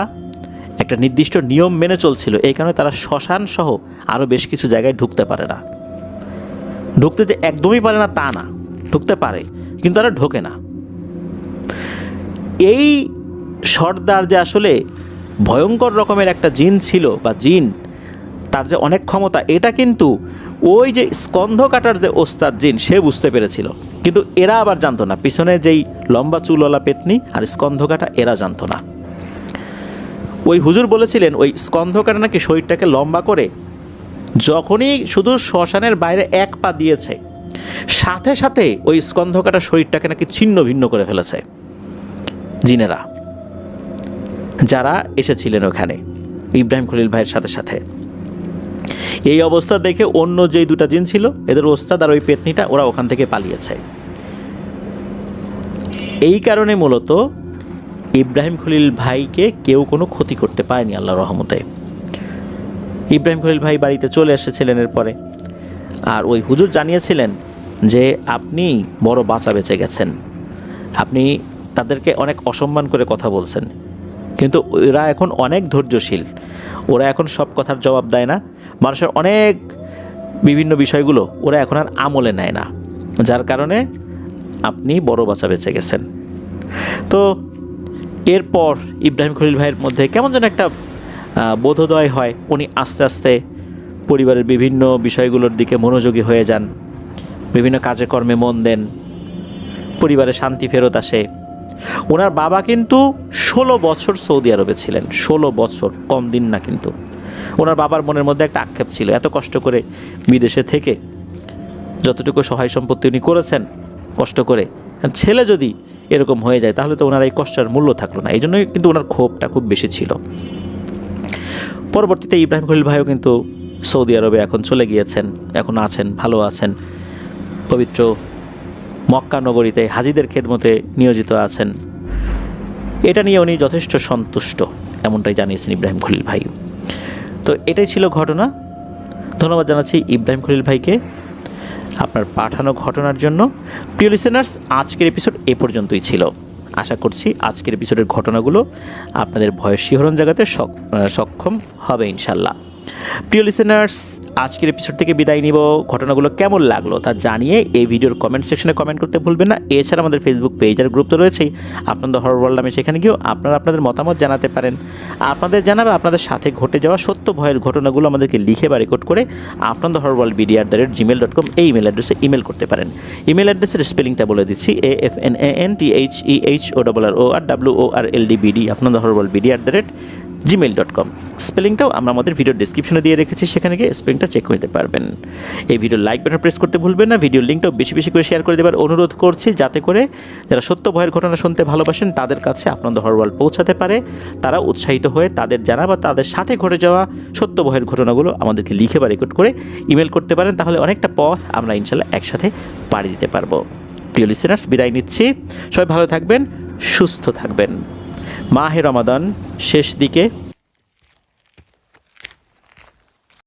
একটা নির্দিষ্ট নিয়ম মেনে চলছিল, এই কারণে তারা শ্মশান সহ আরও বেশ কিছু জায়গায় ঢুকতে পারে না। ঢুকতে যে একদমই পারে না তা না, ঢুকতে পারে কিন্তু তারা ঢোকে না। এই সর্দার যে আসলে ভয়ঙ্কর রকমের একটা জিন ছিল, বা জিন তার যে অনেক ক্ষমতা, এটা কিন্তু ওই যে স্কন্ধ কাটার যে ওস্তাদ জিন সে বুঝতে পেরেছিল। কিন্তু এরা আবার জানতো না, পিছনে যেই লম্বা চুলওয়ালা পেতনি আর স্কন্ধ কাটা এরা জানতো না। ওই হুজুর বলেছিলেন ওই স্কন্ধ কাটা নাকি শরীরটাকে লম্বা করে যখনই শুধু শ্মশানের বাইরে এক পা দিয়েছে, সাথে সাথে ওই স্কন্ধ কাটা শরীরটাকে নাকি ছিন্ন ভিন্ন করে ফেলেছে জিনেরা, যারা এসেছিলেন ওখানে ইব্রাহিম খলিল ভাইয়ের সাথে সাথে। এই অবস্থা দেখে অন্য যেই দুটা জিন ছিল, এদের ওস্তাদ আর ওই পেতনিটা, ওরা ওখান থেকে পালিয়েছে। এই কারণে মূলত ইব্রাহিম খলিল ভাইকে কেউ কোনো ক্ষতি করতে পারেনি আল্লাহর রহমতে। ইব্রাহিম খলিল ভাই বাড়িতে চলে এসেছিলেন এরপরে। আর ওই হুজুর জানিয়েছিলেন যে আপনি বড় বাঁচা বেঁচে গেছেন, আপনি তাদেরকে অনেক অসম্মান করে কথা বলছেন, কিন্তু ওরা এখন অনেক ধৈর্যশীল, ওরা এখন সব কথার জবাব দেয় না, মানুষের অনেক বিভিন্ন বিষয়গুলো ওরা এখন আর আমলে নেয় না, যার কারণে আপনি বড় বাঁচা বেঁচে গেছেন। তো এরপর ইব্রাহিম খলিল ভাইয়ের মধ্যে কেমন যেন একটা বোধোদয় হয়। উনি আস্তে আস্তে পরিবারের বিভিন্ন বিষয়গুলোর দিকে মনোযোগী হয়ে যান, বিভিন্ন কাজে কর্মে মন দেন, পরিবারে শান্তি ফেরত আসে। ওনার বাবা কিন্তু 16 বছর সৌদি আরবে ছিলেন, 16 বছর, কম দিন না। কিন্তু ওনার বাবার মনের মধ্যে একটা আক্ষেপ ছিল, এত কষ্ট করে বিদেশে থেকে যতটুকু সহায় সম্পত্তি উনি করেছেন কষ্ট করে, ছেলে যদি এরকম হয়ে যায় তাহলে তো ওনার এই কষ্টের মূল্য থাকলো না। এই জন্যই কিন্তু ওনার ক্ষোভটা খুব বেশি ছিল। পরবর্তীতে ইব্রাহিম খলিল ভাইও কিন্তু সৌদি আরবে এখন চলে গিয়েছেন, এখন আছেন, ভালো আছেন, পবিত্র মক্কা নগরীতে হাজিদের খেদমতে নিয়োজিত আছেন। এটা নিয়ে উনি যথেষ্ট সন্তুষ্ট, এমনটাই জানিয়েছেন ইব্রাহিম খলিল ভাই। তো এটাই ছিল ঘটনা। ধন্যবাদ জানাচ্ছি ইব্রাহিম খলিল ভাইকে আপনার পাঠানো ঘটনার জন্য। প্রিয় লিসেনার্স, আজকের এপিসোড এ পর্যন্তই ছিল। আশা করছি আজকের এপিসোডের ঘটনাগুলো আপনাদের ভয়ের শিহরণ জাগাতে সক্ষম হবে ইনশাল্লাহ। প্রিয় লিসেনার্স, আজকের এপিসোড থেকে বিদায় নিব। ঘটনাগুলো কেমন লাগলো তা জানিয়ে এই ভিডিওর কমেন্ট সেকশনে কমেন্ট করতে ভুলবেন না। এছাড়া আমাদের ফেসবুক পেজ আর গ্রুপ তো রয়েছেই, আপনাদের হরর ওয়ার্ল্ড নামে, সেখানে গিয়েও আপনারা আপনাদের মতামত জানাতে পারেন। আপনাদের জানাবে আপনাদের সাথে ঘটে যাওয়া সত্য ভয়ের ঘটনাগুলো আমাদেরকে লিখে বা রেকর্ড করে আপনাদের হরর ওয়ার্ল্ড BD@gmail.com এই ইমেল অ্যাড্রেসে ইমেল করতে পারেন। ইমেল অ্যাড্রেসের স্পেলিংটা বলে দিচ্ছি, AFNANTHEHORRWORLDBD আপনাদের হরর ওয়ার্ল্ড BD@gmail.com। স্পেলিংটাও আমরা আমাদের ভিডিওর ডিসক্রিপশনে দিয়ে রেখেছি, সেখানে গিয়ে স্পেলিংটা চেক করে নিতে পারবেন। এই ভিডিওর লাইক বাটন প্রেস করতে ভুলবেন না। ভিডিওর লিঙ্কটাও বেশি বেশি করে শেয়ার করে দেবার অনুরোধ করছি, যাতে করে যারা সত্য ভয়ের ঘটনা শুনতে ভালোবাসেন তাদের কাছে আপনাদের হরর ওয়ার্ল্ড পৌঁছাতে পারে, তারা উৎসাহিত হয়ে তাদের জানা বা তাদের সাথে ঘটে যাওয়া সত্য ভয়ের ঘটনাগুলো আমাদেরকে লিখে বা রেকর্ড করে ইমেল করতে পারেন। তাহলে অনেকটা পথ আমরা ইনশাল্লাহ একসাথে পাড়ি দিতে পারবো। প্রিয় লিসেনার্স, বিদায় নিচ্ছি। সবাই ভালো থাকবেন, সুস্থ থাকবেন। মাহে রমাদান শেষ দিকে।